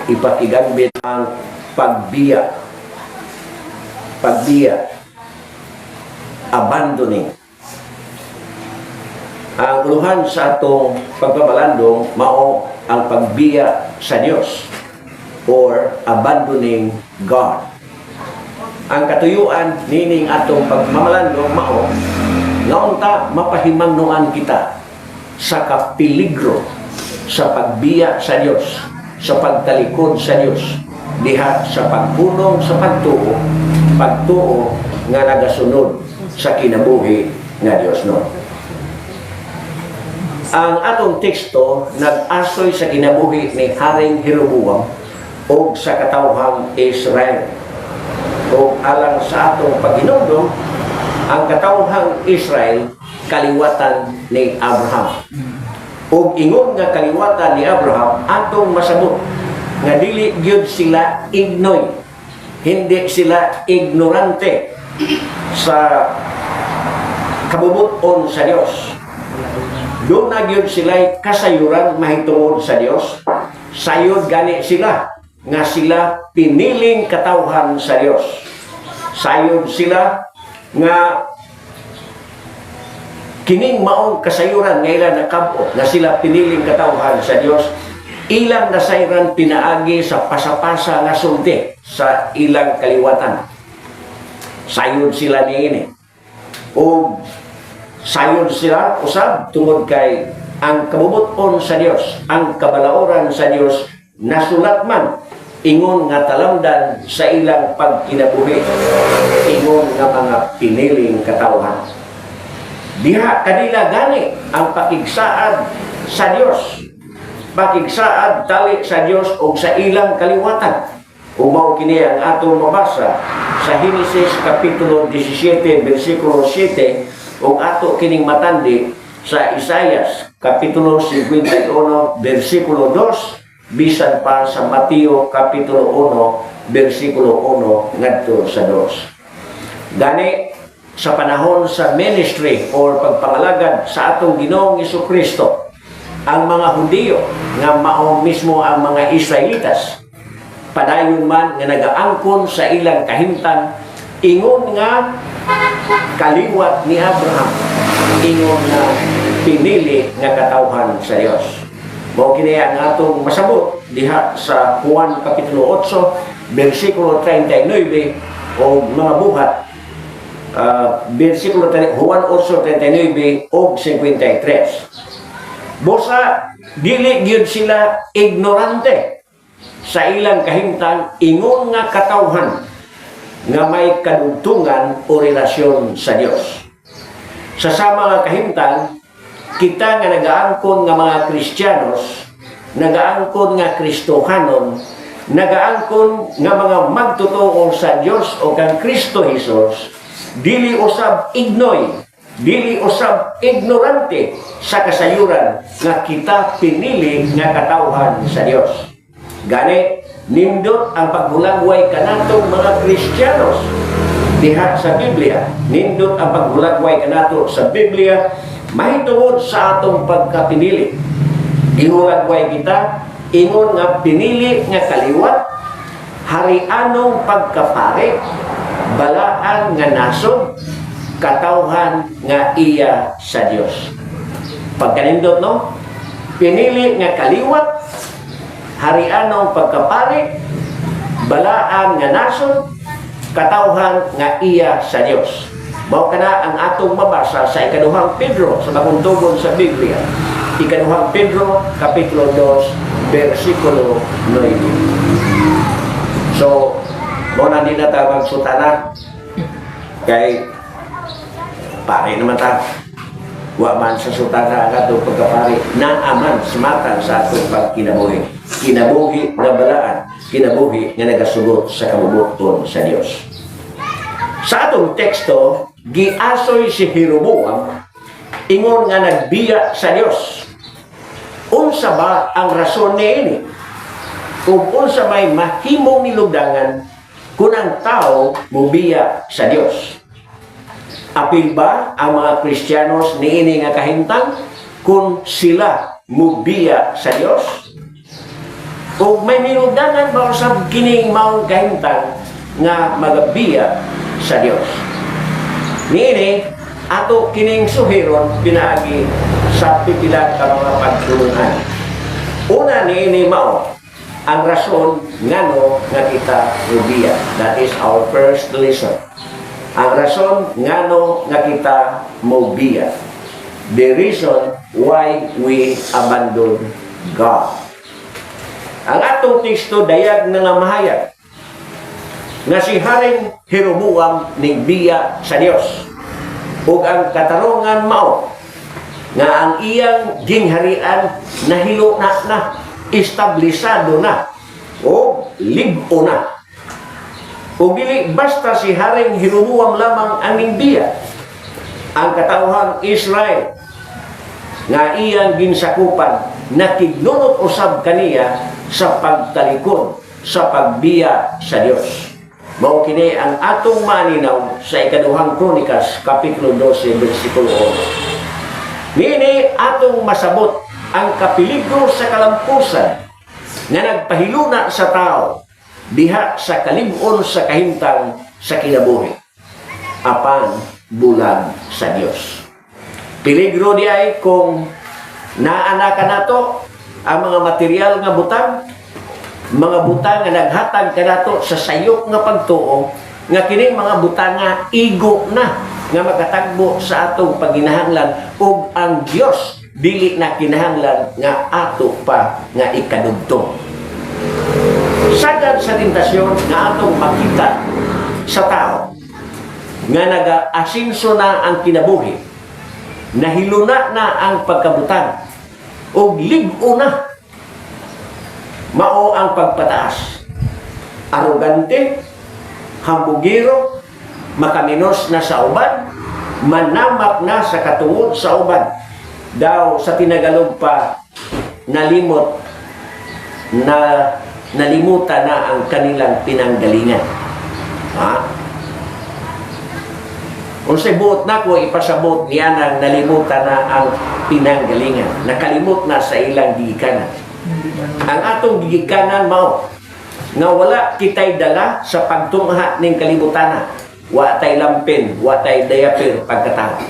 ipakigambit ang pagbiya, abandoning. Ang uluhan sa atong pagpapalandong mao ang pagbiya sa Dios or abandoning God. Ang katuyuan nining atong pagmamalandong mao nga unta mapahimangnuan kita sa kapiligro sa pagbiya sa Dios, sa pagtalikod sa Dios, diha sa pagpulong sa pagtuo nga nagasunod sa kinabuhi nga Dios no. Ang atong teksto nag-asoy sa kinabuhi ni Haring Jeroboam o sa katawhang Israel. O alang sa atong paghinumdum, ang katawhang Israel kaliwatan ni Abraham. O ingon nga kaliwatan ni Abraham atong masabot nga dili gyud sila ignoy, hindi sila ignorante sa kabubuton sa Dios. Doon na gyud sila kasayuran mahitungod sa Dios. Sayod gani sila nga sila piniling katawhan sa Dios. Sayod sila nga kining maong kasayuran nga ilang nakabot nga sila piniling katawhan sa Dios, ilang nasayran pinaagi sa pasapasa nga sulti sa ilang kaliwatan. Sayod sila niini. O sayod sila usab tungod kay ang kabubuton sa Dios, ang kabalaoran sa Dios nasulat man ingon nga talamdan sa ilang pagkinabuhi, ingon nga mga piniling katawhan. Diha kadila gani ang pakigsaad sa Dios, pakigsaad tali sa Dios o sa ilang kaliwatan. Umaw kini ang atong mabasa sa Genesis kapitulo 17 bersikulo 7 o ato kining matandi sa Isaias kapitulo 51 bersikulo 2 bisan pa sa Mateo kapitulo 1 bersikulo 1 ngadto sa 2. Gani sa panahon sa ministry or pagpangalagad sa atong Ginoong Jesucristo, ang mga Hudiyo nga mao mismo ang mga Israelitas padayon man nga nagaangkon sa ilang kahimtang, ingon nga kaliwat ni Abraham, ingon nga pinili nga katawhan sa Dios. Mao kini ang atong masabot diha sa Juan kapitulo 8 bersikulo 39 o mga buhat, bersikulo Juan 8:39 o 53. Bosa dili gyud sila ignorante sa ilang kahimtang, ingon nga katawhan nga may kadugtungan o relasyon sa Dios. Sa sama nga kahimtang, kita nga nagaangkon nga mga Kristiyanos, nagaangkon nga Kristohanon, nagaangkon nga mga magtotoo sa Dios o kang Kristo Jesus, dili usab ignoy, dili usab ignorante sa kasayuran nga kita pinili nga katawhan sa Dios. Gani nindot ang paghulagway kanatong mga Kristiyanos diha sa Biblia, nindot ang paghulagway kanato sa Biblia mahitungod sa atong pagkapinili. Gihulagway kita ingon nga pinili nga kaliwat, harianong pagkapare, balaan nga nasod, katawhan nga iya sa Dios. Pagkanindot no, pinili nga kaliwat, harianong pagkapare, balaan nga nasod, katawhan nga iya sa Dios. Mao kana ang atong mabasa sa ikaduhang Pedro sa bagong tugon sa Biblia. Ikaduhang Pedro kapitulo 2 bersikulo 9. So, mo na din natawag sutana kay pare naman ta. Wa man sa sutana ang atong pagkapare na aman sumatan sa atong pagkinabuhi. Kinabuhi nga balaan, kinabuhi nga nagasugot sa kabubuton sa Dios. Sa atong teksto, giasoy si Jeroboam ingon nga nagbiya sa Dios. Unsa ba ang rason niini? Kung unsa may mahimong nilugdangan kung ang tao mubiya sa Dios. Apil ba ang mga Kristiyanos niini nga kahimtang kung sila mubiya sa Dios? O may minugdanan ba usab kining maong kahimtang nga magabiya sa Dios. Niini ato kining suhiron pinaagi sa pipila ka mga pagtulungan. Una niini mao ang rason ngano nga kita rubiya. That is our first lesson. Ang rason ngano nga kita mobiya. The reason why we abandon God. Ang atong teksto dayag nga mahayag nga si Haring Jeroboam ning biya sa Dios. Ug ang katarungan mao nga ang iyang gingharian nahilo na establisado na o libo na. O dili basta si Haring Jeroboam lamang ang ningbiya. Ang katauhang Israel nga iyang ginsakupan nakignunot usab kaniya sa pagtalikod sa pagbiya sa Dios. Mao kini ang atong maninaw sa ikaduhang Kronikas kapitulo 12 bersikulo 1. Nini atong masabot ang kapiligro sa kalampusan nga nagpahiluna sa tao diha sa kalib-on sa kahimtang sa kinabuhi apan bulag sa Dios. Peligro di ay kung naana ka nato ang mga material nga butang, mga butang nga naghatag ka nato sa sayop nga pagtuo, nga kining mga butang nga igo na nga makatagbo sa atong pagginahanglan ug ang Dios dili na kinahanglan nga ato pa nga ikadugtong. Sagad sa tentasyon nga atong makita sa tao nga naga-asinso na ang kinabuhi, nahiluna na ang pagkabutang ug ligo na mao ang pagpataas, arogante, hambugiro, makaminos na sa uban, manamak na sa katungod sa uban. Daw sa tinagalog pa nalimutan na ang kanilang pinanggalingan. Ha? Unsay buot na ko ipasabot niya nang nalimutan na ang pinanggalingan. Nakalimot na sa ilang gigikanan. Ang atong gigikanan mao nga wala kitay dala sa pagtungha ning kalibutan. Wa tay lampin, wa tay dayapir pagkatao.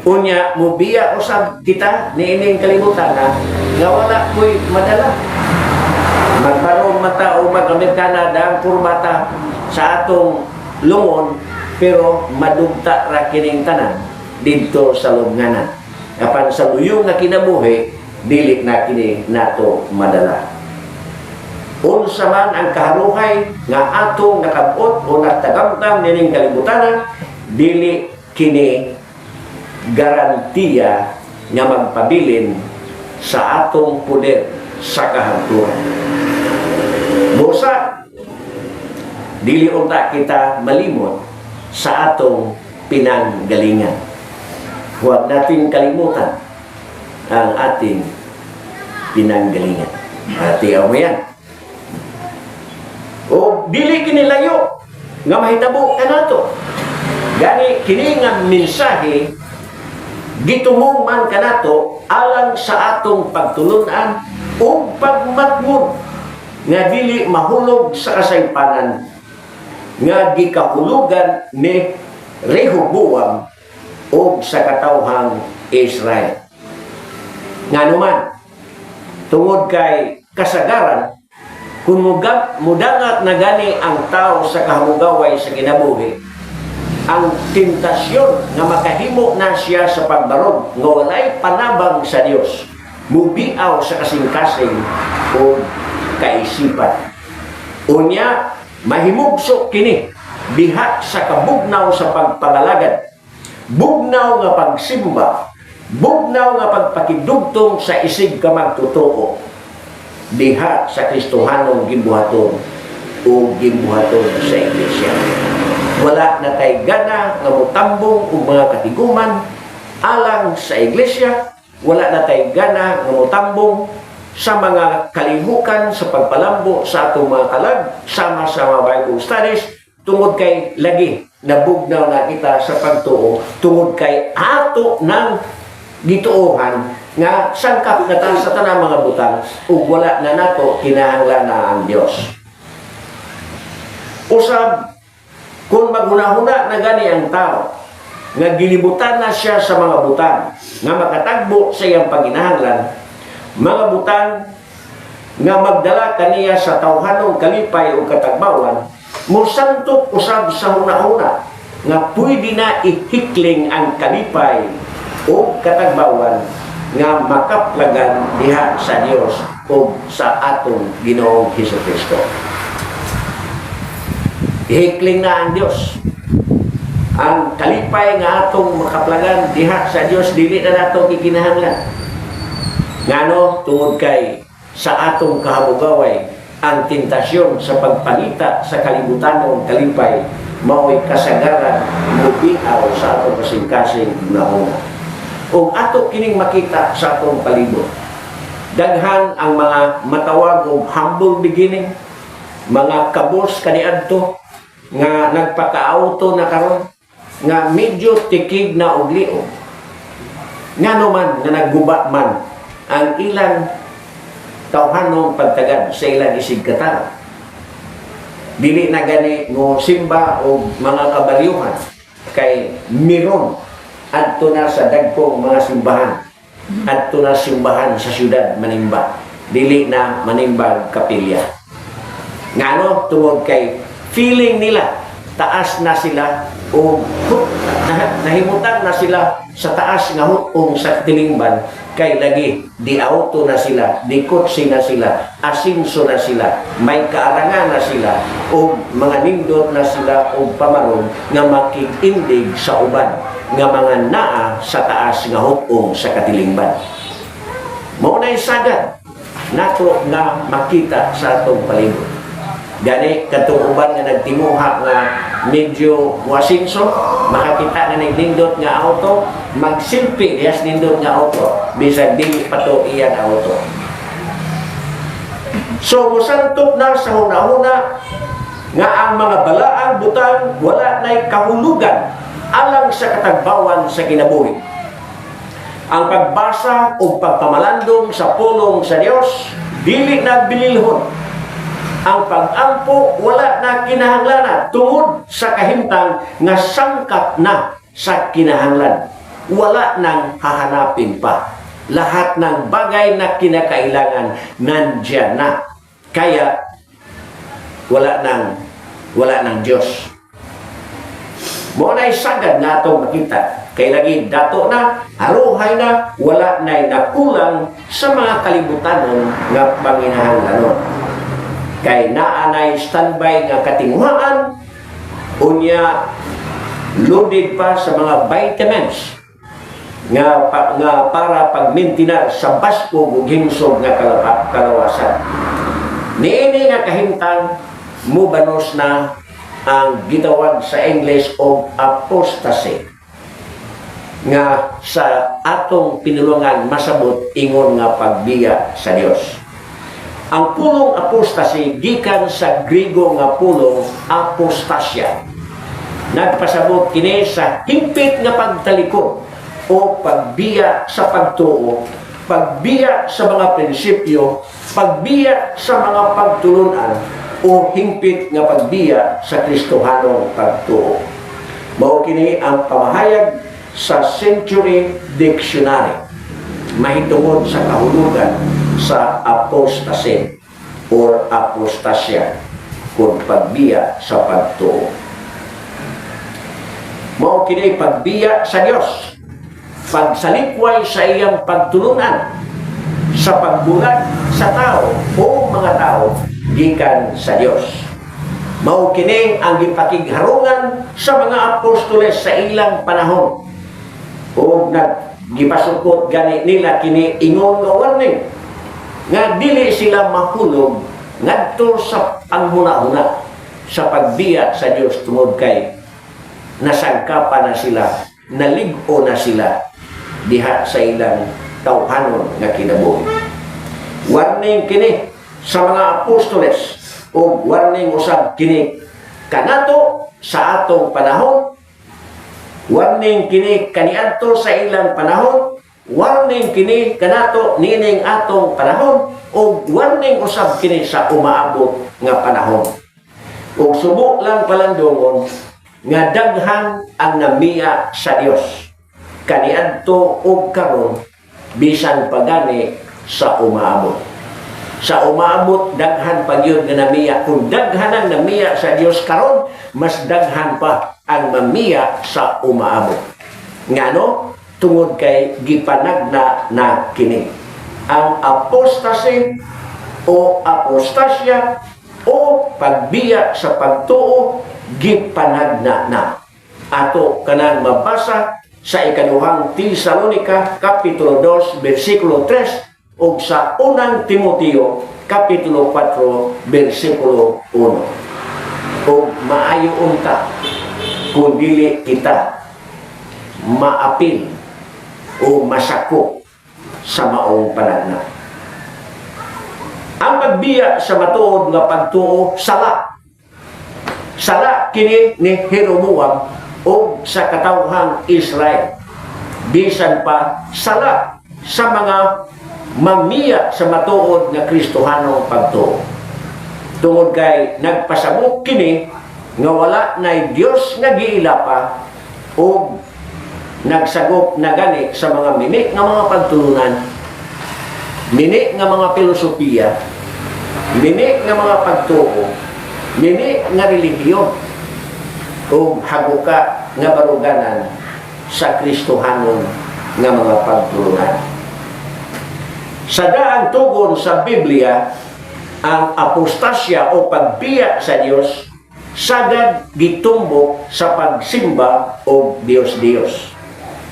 Unya mobiya usab kita niining kalibutan nga wala koy madala. Magbarong mata o mag-Amerikana daang kurmata sa atong lungon pero madugta ra kining tanan didto sa lubnganan. Apan sa luyong nga kinabuhi dili na kini nato madala. Unsa man ang kaharuhay nga atong nakabot o natagamtam nining kalibutan, dili kini garantiya nga magpabilin sa atong puder sa kahagturan. Busa, dili unta kita malimot sa atong pinanggalingan. Huwag natin kalimutan ang ating pinanggalingan. Atiyaw mo yan. O dili kinilayo nga mahitabo ka nato. Gani kini nga mensahe gitumong man kanato alang sa atong pagtulunan o pagmatmod nga dili mahulog sa kasaypanan nga gikahulugan ni Rehoboam o sa katawhang Israel. Nganuman tungod kay kasagaran kung mudangat na gani ang tao sa kahamugaway sa kinabuhi, ang tentasyon nga makahimo na siya sa pagbarog nga walay panabang sa Dios, mubiaw sa kasing-kasing o kaisipan. Unya, mahimugso kini diha sa kabugnaw sa pagpangalagad, bugnaw nga pagsimba, bugnaw nga pagpakidugtong sa isig ka magtotoo diha sa Kristohanong gimbuhaton o gimbuhaton sa iglesia. Wala na tay gana nga mutambong og mga katiguman alang sa iglesia, wala na tay gana nga mutambong sa mga kalihukan sa pagpalambo sa atong mga kalag sama sa mga Bible studies tungod kay lagi nabugnaw na kita sa pagtuo tungod kay ato ng gituohan nga sangkap na ta sa tanang mga butang ug wala na nato kinahanglan na ang Dios. Usab kung maghunahuna na gani ang tao nga gilibutan na siya sa mga butang nga makatagbo sa iyang panginahanglan, mga butang nga magdala kaniya sa tawhanong kalipay o katagbawan, mosantok usab sa hunahuna nga pwede na ihikling ang kalipay o katagbawan nga makaplagan diha sa Dios o sa atong Ginoong Hesukristo. Ihikling na ang Dios. Ang kalipay nga atong makaplagan diha sa Dios, dili na nato gikinahanglan. Ngano tungod kay sa atong kahabugaway ang tentasyon sa pagpangita sa kalibutanong kalipay mao'y kasagaran mubiaw sa atong kasing-kasing hunahuna. Ug ato kining makita sa atong palibot, daghan ang mga matawag og humble beginning, mga kabos kaniadto nga nagpaka-auto na karon nga medyo tikig na og liog. Ngano man nga nagguba man ang ilang tawhanong pagtagad sa ilang isigkataran. Dili na gani ngo simba o mga kabalyuhan kay miron adto na sa dagkong mga simbahan, adto na simbahan sa syudad manimba, dili na manimba kapilya. Ngano tungod kay feeling nila taas na sila o nahimutan na sila sa taas nga hutong sa tilingban, kay lagi di auto na sila, di kotse na sila, asinso na sila, may kaarangan na sila o mga nindot na sila o pamaron nga makikindig sa uban nga mga naa sa taas nga hutong sa katilingban. Mao na'y sagad nato na makita sa atong palibot. Gani katong uban nga nagtimuha nga medyo wasinso, makakita nga naglindot nga auto, magsilpi diyas nindot nga auto, bisag dili pa to iyang auto. So musantok na sa hunahuna nga ang mga balaang butang wala na'y kahulugan alang sa katagbawan sa kinabuhi. Ang pagbasa o pagpamalandong sa pulong sa Dios dili na bililhon. Ang pag-ampo wala na kinahanglan tungod sa kahimtang nga sangkap na sa kinahanglan. Wala nang hahanapin pa. Lahat ng bagay na kinakailangan nandiyan na. Kaya wala nang Diyos. Mo na'y sagad na itong makita. Kay lagi dato na, haruhay na, wala na'y nakulang sa mga kalibutanon nga panginahanglanon. Kay naanay standby nga katinguhaan, unya loaded pa sa mga vitamins nga para pagmintinar sa baskog ug himsog nga kalawasan. Niini nga kahimtang mubanos na ang gitawag sa English og apostasy, nga sa atong pinulungan masabot ingon nga pagbiya sa Dios. Ang pulong apostasy gikan sa Griego nga pulong apostasya. Nagpasabot kini sa hingpit nga pagtalikod o pagbiya sa pagtuo, pagbiya sa mga prinsipyo, pagbiya sa mga pagtulunan o hingpit nga pagbiya sa Kristohanong pagtuo. Mao kini ang pamahayag sa Century Dictionary mahitungod sa kahulugan sa apostasy or apostasya kung pagbiya sa pagtuo. Mao kini pagbiya sa Dios, pagsalikway sa iyang pagtulunan, sa pagbulag sa tao o mga tao gikan sa Dios. Mao kini ang gipakigharungan sa mga apostoles sa ilang panahon o gipasukot gani nila kini ingon nga warning nga dili sila mahulog ngadto sa panghuna-huna sa pagbiya sa Dios tungod kay nasangkapan na sila, nalig-o na sila diha sa ilang tawhanon nga kinabuhi. Warning kini sa mga apostoles o warning usab kini kanato sa atong panahon. Warning kini kaniadto sa ilang panahon, warning kini kanato nining atong panahon o warning usab kini sa umaabot nga panahon. Ug subo lang palandungon nga daghan ang namiya sa Dios kaniadto ug karon bisan pagani sa umaabot. Sa umaabot daghan pa gyud nga namiya. Kung daghan ang namiya sa Dios karon, mas daghan pa ang mamiya sa umaabot. Ngano? Tungod kay gipanagna na kini ang apostasy o apostasya o pagbiya sa pagtuo gipanagna na. Ato kanang mabasa sa ikaduhang Tesalonica kapitulo 2 bersikulo 3 o sa unang Timoteo kapitulo 4 bersikulo 1. O maayo unta kung dili kita maapil o masako sa maong panagna. Ang pagbiya sa matuod nga pagtuo sala. Sala kini ni Jeroboam o sa katawhang Israel. Bisan pa sala sa mga mamiya sa matuod nga Kristohanong pagtuo. Tungod kay nagpasabot kini nga wala na Dios nga giila pa o nagsagop na gani sa mga mini nga mga pagtulunan, mini nga mga filosofiya, mini nga mga pagtuo, mini nga relihiyon o haguka nga baruganan sa Kristohanon nga mga pagtulunan. Sa daang tugon sa Biblia, ang apostasya o pagbiya sa Dios sagad gitumbok sa pagsimba o Dios-Dios.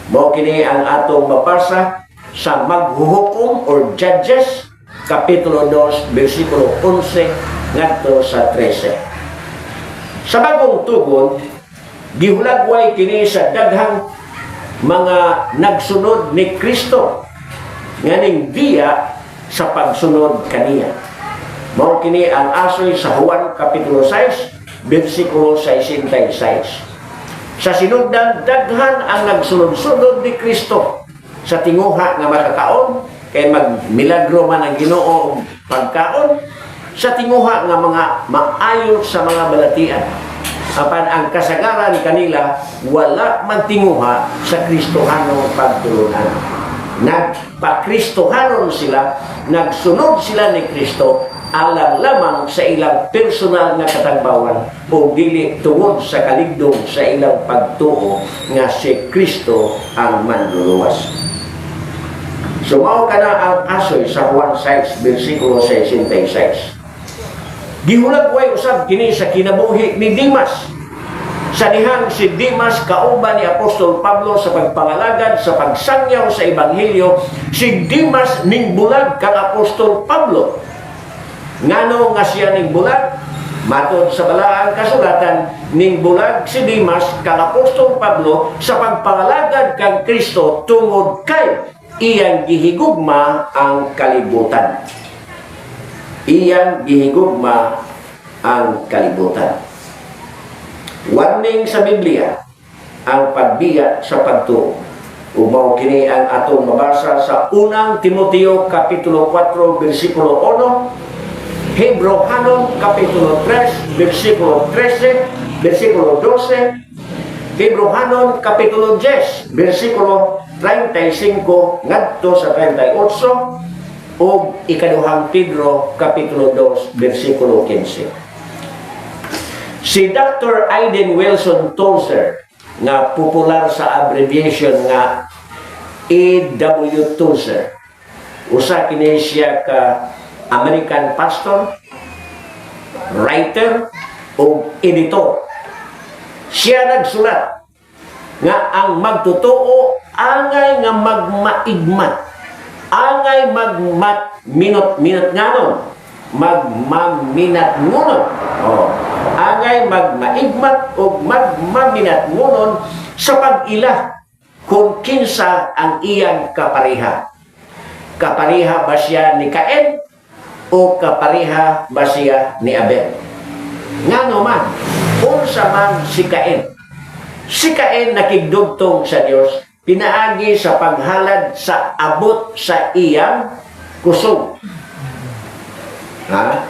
Mao kini ang atong mabasa sa maghuhukom or Judges kapitulo 2 bersikulo 11 ngadto sa 13. Sa bagong tugon, gihulagway kini sa daghang mga nagsunod ni Kristo nganing biya sa pagsunod kaniya. Mao kini ang asoy sa Juan kapitulo 6 bersikulo 66. Sa sinugdan, daghan ang nagsunod-sunod ni Kristo sa tinguha nga makakaon, kay magmilagro man ang Ginoo og pagkaon, sa tinguha nga mga maayo sa mga balatian. Apan ang kasagaran kanila, wala man tinguha sa Kristohanong pagtulunan. Nagpa-Kristohanon sila, nagsunod sila ni Kristo, alang lamang sa ilang personal nga katagbawan o dili tungod sa kaligdong sa ilang pagtuo nga si Kristo ang manluluwas. Sumao ka na ang asoy sa Juan 6 bersikulo 66. Gihulagway usab kini sa kinabuhi ni Dimas. Sa dihang si Dimas kauban ni Apostol Pablo sa pagpangalagad sa pagsangyaw sa Ebanghelyo, si Dimas ning bulag kang Apostol Pablo. Ngano nga siya ning bulag? Matod sa balaang kasulatan, ning bulag si Dimas kang Apostol Pablo sa pagpangalagad kang Kristo tungod kay iyang gihigugma ang kalibutan. Iyang gihigugma ang kalibutan. Warning sa Biblia ang pagbiya sa pagtuo. Umaw kini ang atong mabasa sa unang Timoteo kapitulo 4 bersikulo 1, Hebrehanon kapitulo 3 bersikulo 13 bersikulo 12, Hebrehanon kapitulo 10 bersikulo 35 ngadto sa 38 ug ikaduhang Pedro kapitulo 2 bersikulo 15. Si Dr. Aiden Wilson Tozer nga popular sa abbreviation nga A.W. Tozer, usa kini siya ka American pastor, writer o editor. Siya nagsulat nga ang magtutuo angay nga magmaigmat, angay minot nganon, magmaminat ngunon. Angay magmaigmat o magmaminat ngunon sa pag-ila kung kinsa ang iyang kapariha. Kapariha ba siya ni Cain o kapariha ba siya ni Abel? Ngano man, unsa man si Cain. Si Cain nakigdugtong sa Dios, pinaagi sa paghalad sa abot sa iyang kusog. Ha?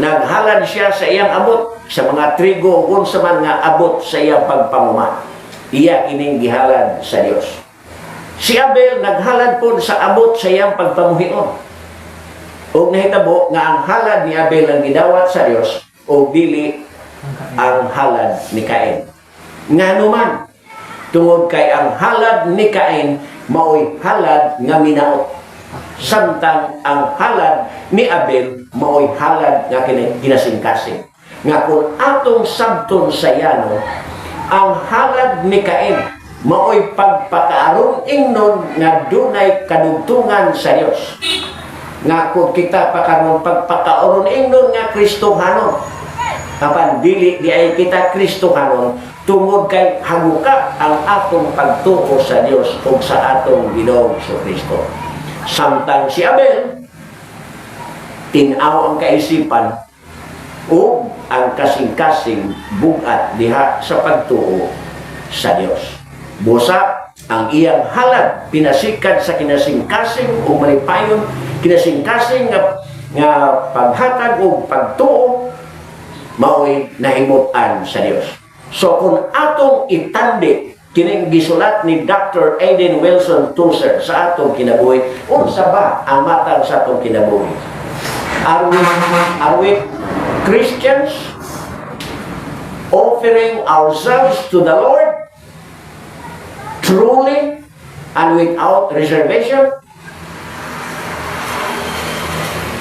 Naghalad siya sa iyang abot sa mga trigo kung sa man nga abot sa iyang pagpamuma. Iya kining gihalad sa Dios. Si Abel naghalad po sa abot sa iyang pagpamuhion. O nahitabo nga ang halad ni Abel ang gidawat sa Dios o dili ang halad ni Cain. Nga naman, tungod kay ang halad ni Cain mao'y halad nga minaot. Samtang ang halad ni Abel mao'y halad nga ginasingkasing. Nga kung atong sabton sa yano, ang halad ni Cain mao'y pagpakaaron ingnon nga dunay kadugtungan sa Dios. Nga kung kita pakaron pagpakaaron ingnon nga Kristohanon. Apan dili di ay kita Kristohanon tungod kay haguka ang atong pagtuo sa Dios ug sa atong Ginoong Kristo. Samtang si Abel tin-aw ang kaisipan o ang kasing-kasing bugat diha sa pagtuo sa Dios. Busa ang iyang halad pinasikat sa kinasing-kasing o malipayon kinasing-kasing nga paghatag o pagtuo mao'y nahimut-an sa Dios. So kung atong itandi kining gisulat ni Dr. Aiden Wilson Tozer sa atong kinabuhi, unsa ba ang matang sa atong kinabuhi? Are we Christians offering ourselves to the Lord truly and without reservation?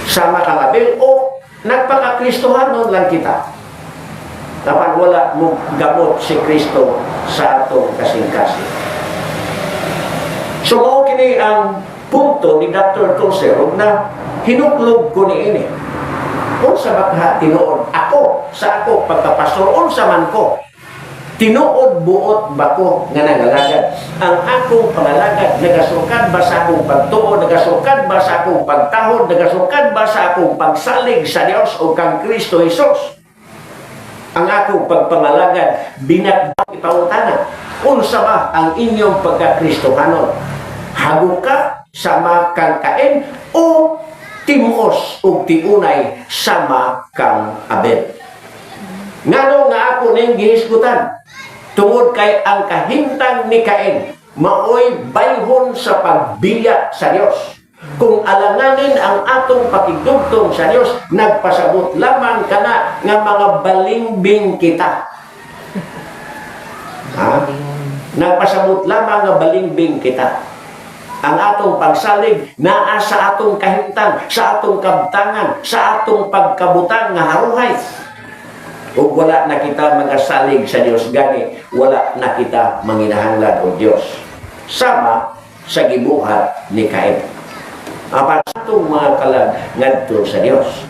Sama kang Abel o nagpaka-Kristohanon lang kita? Dapat wala mo gamot si Kristo sa atong kasing-kasing. So, mao kini ang punto ni Dr. Tozer na hinuklog ko ni ini. Unsa ba tinuod ako sa ako pagkapastor, unsa man ko tinuod buot ba ko nga nagalagad? Ang akong pangalagad nagasukad ba sa akong pagtuo, nagasukad ba sa akong pagtahod, nagasukad ba sa akong pagsalig sa Dios o kang Kristo Jesus? Ang akong pagpangalagad binatbang ipangutana, unsa ba ang inyong pagka-Kristohanon? Haguka sama kang Cain o timos o tiunay sama kang Abel? Ngano nga ako ning gihisgutan tungod kay ang kahimtang ni Cain maoy bayhon sa pagbiya sa Dios. Kung alanganin ang atong pakigdugtong sa Dios, nagpasabot lamang kana nga mga balingbing kita. Ha? Nagpasabot lamang nga balingbing kita. Ang atong pagsalig naa sa atong kahimtang, sa atong kabtangan, sa atong pagkabutang nga haruhay. Ug wala na kita magasalig sa Dios gani, wala na kita manginahanglan o Dios. Sama sa gibuhat ni Cain. Apan sa atong mga kalag ngadto sa Dios.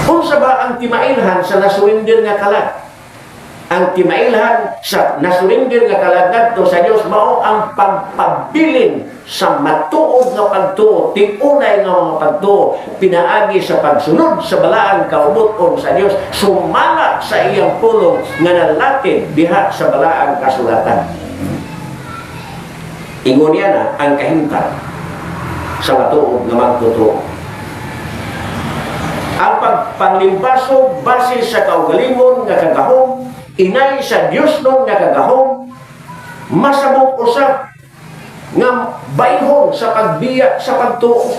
Unsa ba ang timailhan sa nasurindir nga kalag? Ang timailhan sa nasurindir nga kalag ngadto sa Dios mao ang pagpabilin sa matuod nga pagtuo, tiunay nga mga pagtuo, pinaagi sa pagsunod sa balaang kaubuton sa Dios, sumala sa iyang pulong nga nalatid diha sa balaang kasulatan. Ingon niya na ang kahimtang sa matuod nga magtutoo. Ang pagpanglimpasog base sa kaugalingon nga kagahom, inay sa Dios nun nga kagahom, masabot usab nga bayhon sa pagbiya sa pagtuo.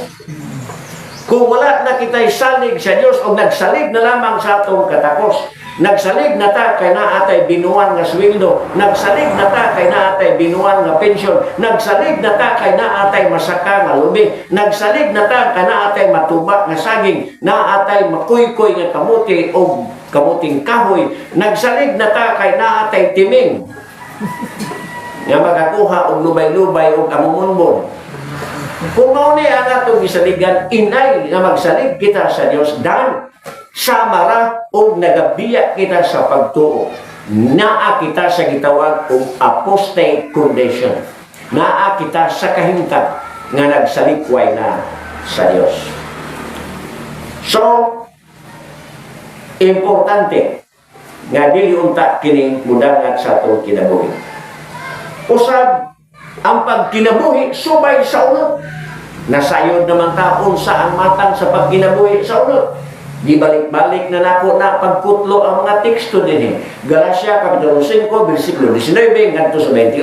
Kung wala na kita'y salig sa Dios o nagsalig na lamang sa atong katakos, nagsalig na ta kay naatay binuan nga sweldo, nagsalig na ta kay naatay binuan nga pensyon, nagsalig na ta kay naatay masaka nga lubi, nagsalig na ta kay naatay matubak nga saging, naatay makuykoy nga kamuti o kamuting kahoy, nagsalig na ta kay naatay timing nga magakuha og lubay-lubay o kamumunbon. Kung mao ni ang atong gisaligan, inay nga magsalig kita sa Dios dan samara o nagabiya kita sa pagtuo. Naa kita sa gitawag og apostate condition. Naa kita sa kahimtang nga nagsalikway na sa Dios. So, importante nga dili unta kini mudangat sa atong kinabuhi. Usab ang pagkinabuhi subay sa unod. Nasayod naman taon sa ang matang sa pagkinabuhi sa unod. Gibalik-balik na nako na pagkutlo ang mga teksto din. Galacia kapitulo 5 bersikulo 19 ngadto sa 21,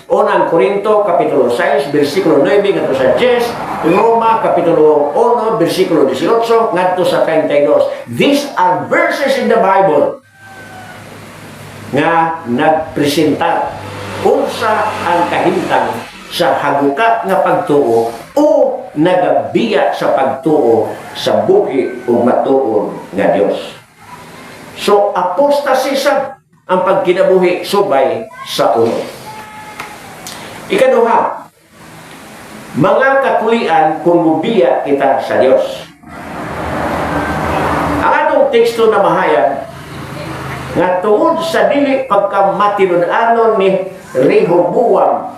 Unang Korinto kapitulo 6 bersikulo 9 ngadto sa 10, Roma kapitulo 1 bersikulo 18 ngadto sa 32. These are verses in the Bible nga nagpresentar unsa ang kahimtang sa hagukat nga pagtuo o nagabiya sa pagtuo sa buhi o matuon nga Dios. So apostasy sad ang pagkinabuhi subay sa uno. Ikaduha, mga katulian kung mubiya kita sa Dios. Ang atong teksto na mahayag nga tungod sa dili pagkamatinud-anon ni Rehoboam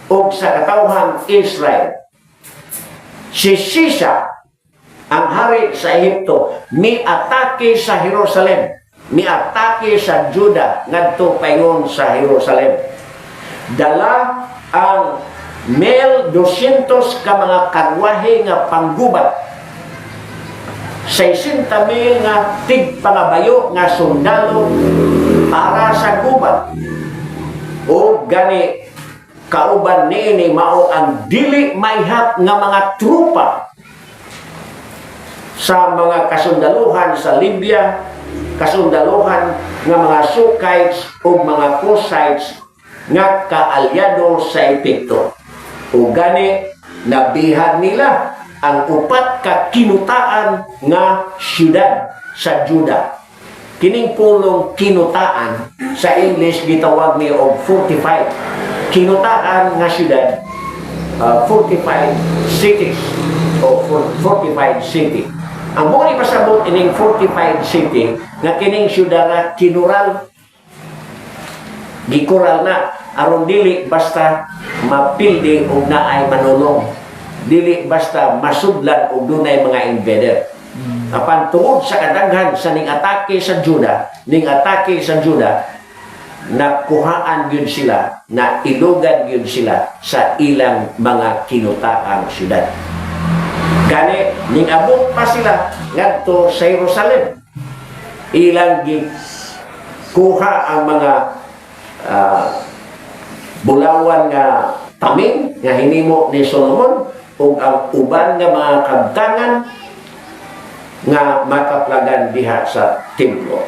o sa katawhang Israel, si Sisha, ang hari sa Ehipto, miatake sa Jerusalem, miatake sa Juda, ngadto paingon sa Jerusalem. Dala ang 1,200 ka mga karwahe nga panggubat, 60,000 nga tigpangabayo nga sundalo para sa gubat. O gani kauban niini mao ang dili mayhap nga mga trupa sa mga kasundaluhan sa Libya, kasundaluhan nga mga Sukkites o mga Kusites nga kaalyado sa Ehipto. O gani nabihan nila ang upat ka kinutaan nga syudad sa Juda. Kining pulong kinutaan sa English gitawag ni og 45. Kinutaan nga syudad, 45 cities o 45 city. Ang buong ipasabot ining 45 city nga kining syudad kinural, gikural na aron dili basta mapildi o naay manulong, dili basta masudlan o dunay mga invader. Apan tungod sa kadaghan sa ning atake sa Juda, nakuhaan yun sila, na ilugan yun sila sa ilang mga kinutaang syudad. Gani, ning abot pa sila ngadto sa Jerusalem. Ilang kuha ang mga bulawan nga taming nga hinimo ni Solomon ug ang uban nga mga kabtangan nga makaplagan diha sa templo.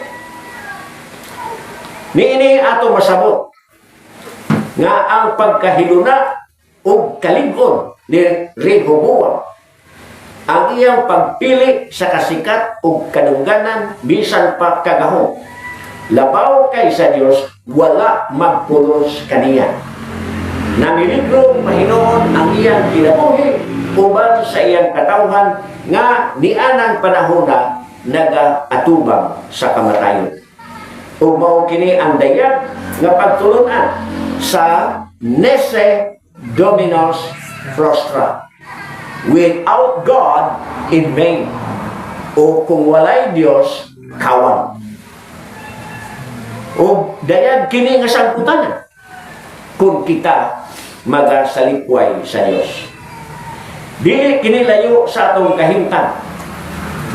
Niini ato masabot nga ang pagkahiluna ug kalig-on ni Rehoboam, ang iyang pagpili sa kasikat ug kadungganan bisan pa kagahom, labaw kay sa Dios wala magpulos kaniya. Namiligro Panginoon ang iyang kinabuhi uban sa iyang katawhan nga nianang panahon na nagaatubang sa kamatayon. O mao kini ang dayag nga pagtulunan sa Nese Dominus Frustra. Without God in vain. O kung walay Dios, kawan. O dayag kini nga sangkutanan kung kita magasalikway sa Dios. Dili kini layo sa atong kahimtang.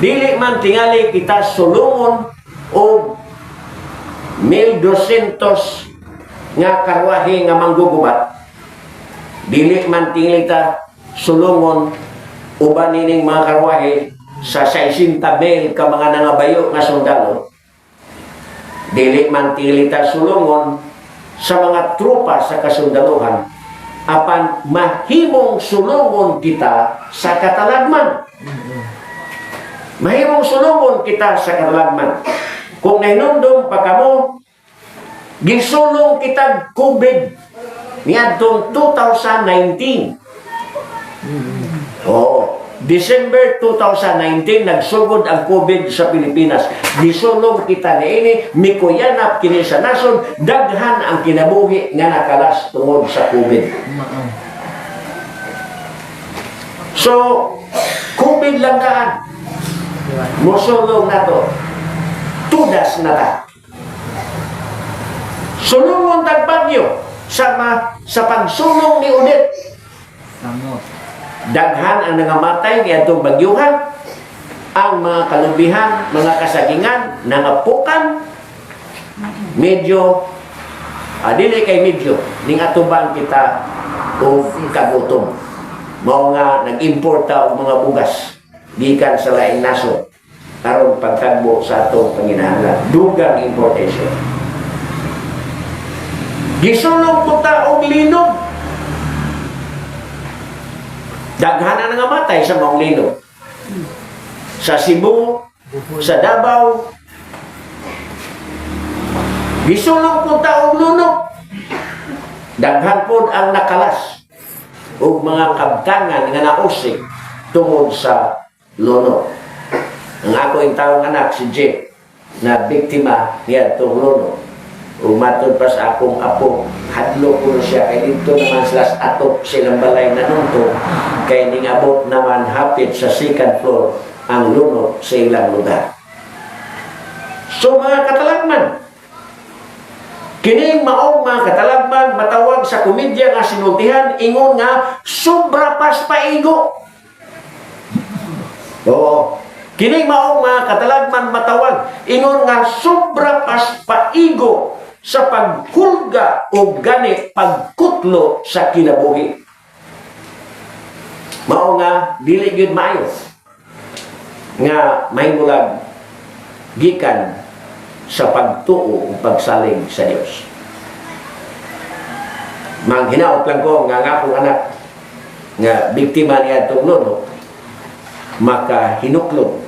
Dili man tingali kita sulungon o 1,200 nga karwahe nga manggugubat. Dili man tingali ta sulungon uban nining mga karwahe sa 60,000 ka mga nangabayo nga sundalo. Dili man tingali ta sulungon sa mga trupa sa kasundaluhan, apan mahimong sulungon kita sa katalagman. Mahimong sulungon kita sa katalagman. Kung nahinumdum pa kamo, gisulong kita COVID niadtong 2019. December 2019 nagsugod ang COVID sa Pilipinas. Gisulong kita niini, mikuyanap kini sa nason, daghan ang kinabuhi nga nakalas tungod sa COVID. So, COVID lang kaan. Musulong na to. Tudas na ta. Sulungon tagbagyo sa pagsulong ni Odette. Samot. Daghan ang nangamatay ni atong bagyuhan, ang mga kalubihan, mga kasagingan, nangapukan, medyo, dili kay medyo, ning atubang kita o kagutom. Mao nga nag-importa og mga bugas gikan sa laing nasod aron pagtagbo sa atong panginahanglan. Dugang importation. Gisulong po ta og linog. Daghana na nga matay sa maong linog. Sa Cebu, sa Davao, gisulong po ta og lunok. Daghan po ang nakalas o mga kabtangan nga nausik tungod sa lunok. Ang ako yung taong anak, si Jake, na biktima niya itong lunok. Umatod pa sa akong apo, hadlo ko na siya, kaya dito naman sila sa atop silang balay na nunto, kaya ningabot naman hapit sa second floor ang lunok sa ilang lugar. So mga katalagman, kining maong mga katalagman matawag sa komedya nga sinultihan, ingon nga, sobra pas paigo. Oo. Kining maong mga katalagman matawag, ingon nga, sobra pas paigo sa paghulga o gani pagkutlo sa kinabuhi. Mao nga dili gyud maayo nga mahimulag gikan sa pagtuo o pagsalig sa Dios. Manghinaot lang ko nga akong anak nga biktima niya itong lunok, makahinuklog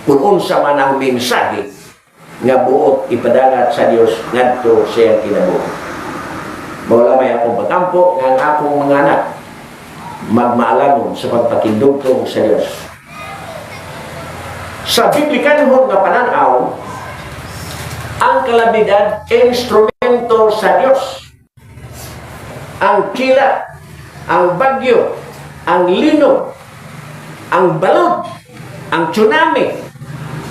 kung unsa man ang mensahe nga buot ipadagat sa Dios ngadto siya kinabuhi. Wala may akong pagkampo nga ang akong mga anak magmaalamon sa pagpakindugtong sa Dios. Sa Biblikanhon nga pananaw, ang kalabidad instrumento sa Dios. Ang kilat, ang bagyo, ang linog, ang balod, ang tsunami,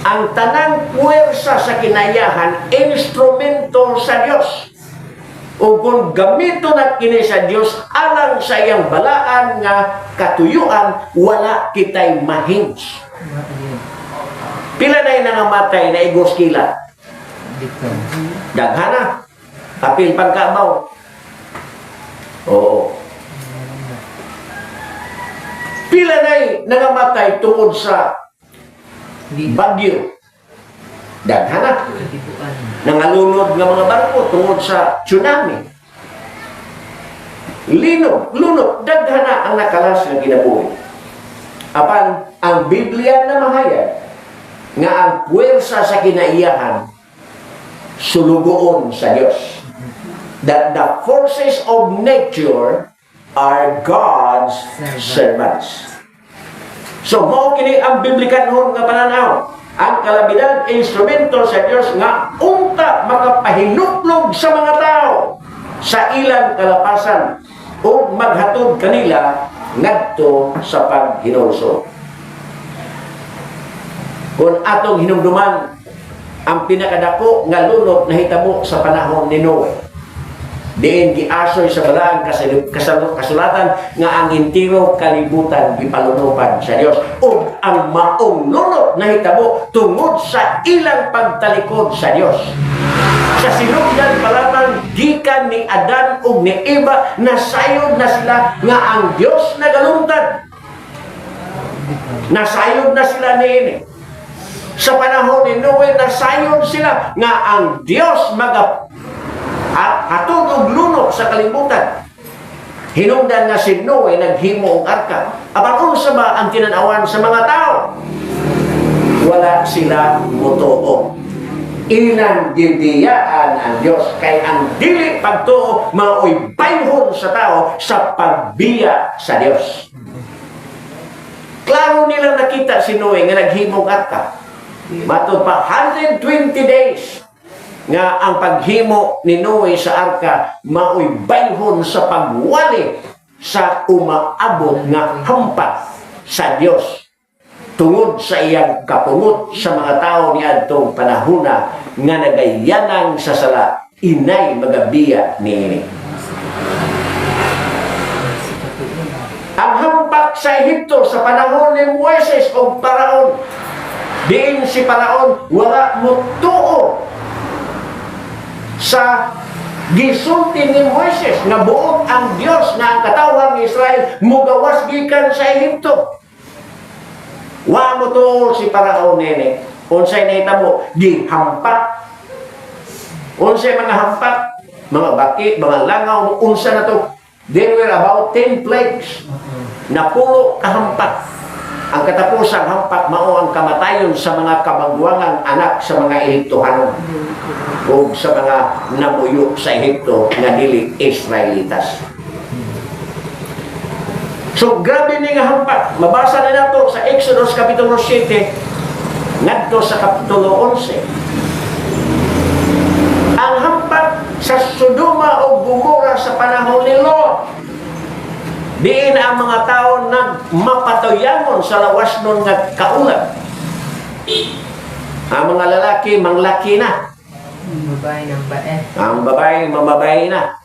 ang tanang puwersa sa kinayahan, instrumento sa Dios. O kung gamito na kini sa Dios alang sa iyang balaan nga katuyuan, wala kitay mahins. Pila na yung nangamatay na igos kilat? Daghana. Apil pagkabaw. Oo. Pila na yung nangamatay tungod sa bagyo. Daghana. Nangalunod nga mga barko tungod sa tsunami. Linog, lunok, daghana ang nakalas ng kinabuhi. Apan, ang Biblia na mahayag nga ang puwersa sa kinaiyahan sulugoon sa Dios. That the forces of nature are God's servants. So, mao kini ang Biblikanhon nga pananaw. Ang kalabidad, instrumento sa Dios nga unta makapahinuklog sa mga tao sa ilang kalapasan o maghatod kanila ngadto sa paghinulsol. Kung atong hinumduman ang pinakadako nga lunok na hitabo sa panahon ni Noe, diin giasoy sa balaang kasulatan nga ang intiro kalibutan gipalunupan sa Dios ug ang maong lunok na hitabo tungod sa ilang pagtalikod sa Dios. Sa sinugdan pa lamang gikan ni Adan ug ni Eva, nasayod na sila nga ang Dios nagalungtad. Nasayod na sila niini. Sa panahon ni Noe, nasayod sila nga ang Dios hatod og lunok sa kalibutan. Hinungdan nga si Noe naghimo og arka. Apan unsa ba ang tinanawan sa mga tao? Wala sila motuo. Ilang gindiyaan ang Dios kay ang dili pagtuo mao'y bayhon sa tao sa pagbiya sa Dios. Klaro nilang nakita si Noe nga naghimo og arka. Matod pa 120 days nga ang paghimo ni Noe sa arka mao'y bayhon sa pagwali sa umaabot nga hampas sa Dios tungod sa iyang kapungot sa mga tao ni adtong panahona nga nagayanang sa sala inay magabiya niini. Ang hampak sa Ehipto sa panahon ni Moises o Paraon, diin si Paraon wala mo tuo sa gisulti ni Moises nga buot ang Dios nga ang katawhan ni Israel mugawas gikan sa Ehipto. Wa mo tuo si Paraon nene. Unsay nahitabo gihampak. Unsay mga hampak, mga baki, mga langaw, unsa na to? There were about 10 plagues na pulo kahampak. Ang katapusang hampak mao ang kamatayon sa mga kabangguangang anak sa mga Ehiptohanon o sa mga namuyo sa Ehipto nga dili Israelitas. So grabe ni nga hampak. Mabasa na nato sa Exodus Kapitulo 7 ngadto sa Kapitulo 11. Ang hampak sa Sodoma o Gomora sa panahon ni Lot. Diin ang mga tao nagmapatoyangon sa lawas nun nga kaulag. Ang mga lalaki, manglaki na. Ang babae, mamabae na.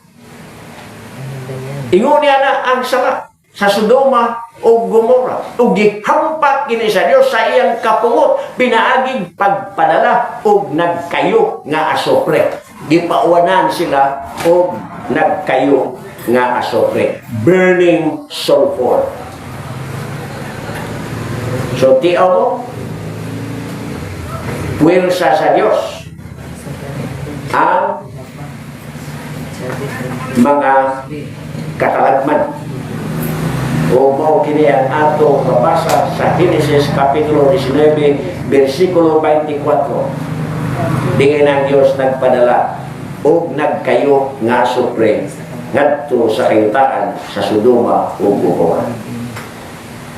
Ingon niya na ang sala sa Sodoma o Gomora. O gihampak kini sa Dios sa iyang kapungot, pinaaging pagpadala o nagkayo nga asopre. Gipauwanan sila o nagkayo nga asopre. Burning sulfur. So tiyaw mo, puwersa sa Dios ang mga katalagman. O mao kini ang ato mabasa sa Genesis Kapitulo 19, versikulo 24. Dingin ang Diyos nagpadala o nagkayo nga supre ngadto sa kayutaan sa Sodoma o Gomora.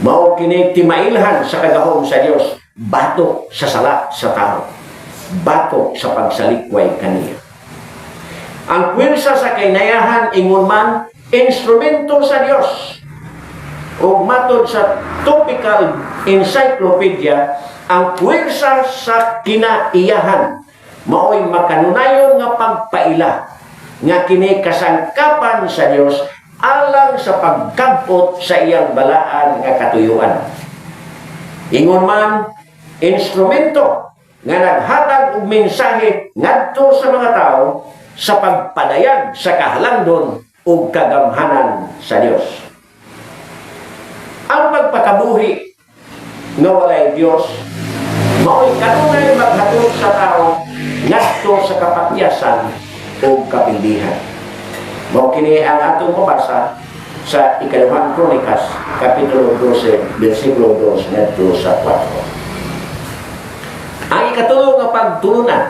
Mao kini timailhan sa kagahom sa Dios, batok sa sala sa tao, batok sa pagsalikway kaniya. Ang puwersa sa kainayahan ingon man instrumento sa Dios. O matod sa Topical Encyclopedia, ang puwersa sa kinaiyahan mao'y makanunayon nga pagpaila nga kini kasangkapan sa Dios alang sa pagkampot sa iyang balaan nga katuyuan. Ingon man instrumento nga naghatag og mensahe ngadto sa mga tao sa pagpadayag sa kahalangdon ug kagamhanan sa Dios. Ang pagpakabuhi nga walay Dios mao'y kanunay maghatod sa tao ngadto sa kapatyasan o kapildihan. Mao kini ang atong mabasa sa Ikalawang Kronikas Kapitulo 12 versikulo 2 ngadto sa 4. Ang ikatulo nga pagtulunan,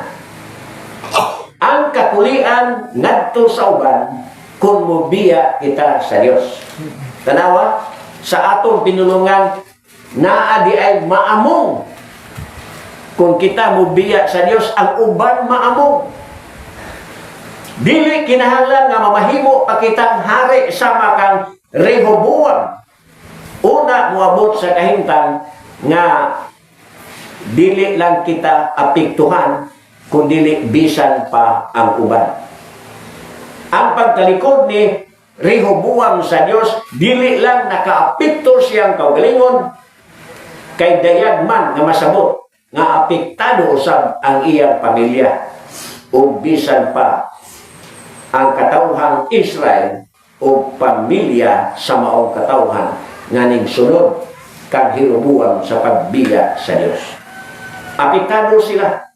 ang kapulian ngadto sa uban kung mobiya kita sa Dios. Tanawa sa atong pinulungan naa di ay maamong kung kita mobiya sa Dios ang uban maamong. Dili kinahanglan nga mamahimo pa kitang hari sama kang Rehoboam. Una moabot sa kahimtang nga dili lang kita apektuhan kundi bisan pa ang uban. Ang pagtalikod ni Rehoboam sa Dios dili lang nakaapekto siyang kaugalingon kay dayag man nga masabot nga apektado usab ang iyang pamilya o bisan pa ang katawhang Israel o pamilya sa maong katawhan nga ning sunod kang Rehoboam sa pagbiya sa Dios. Apektado sila.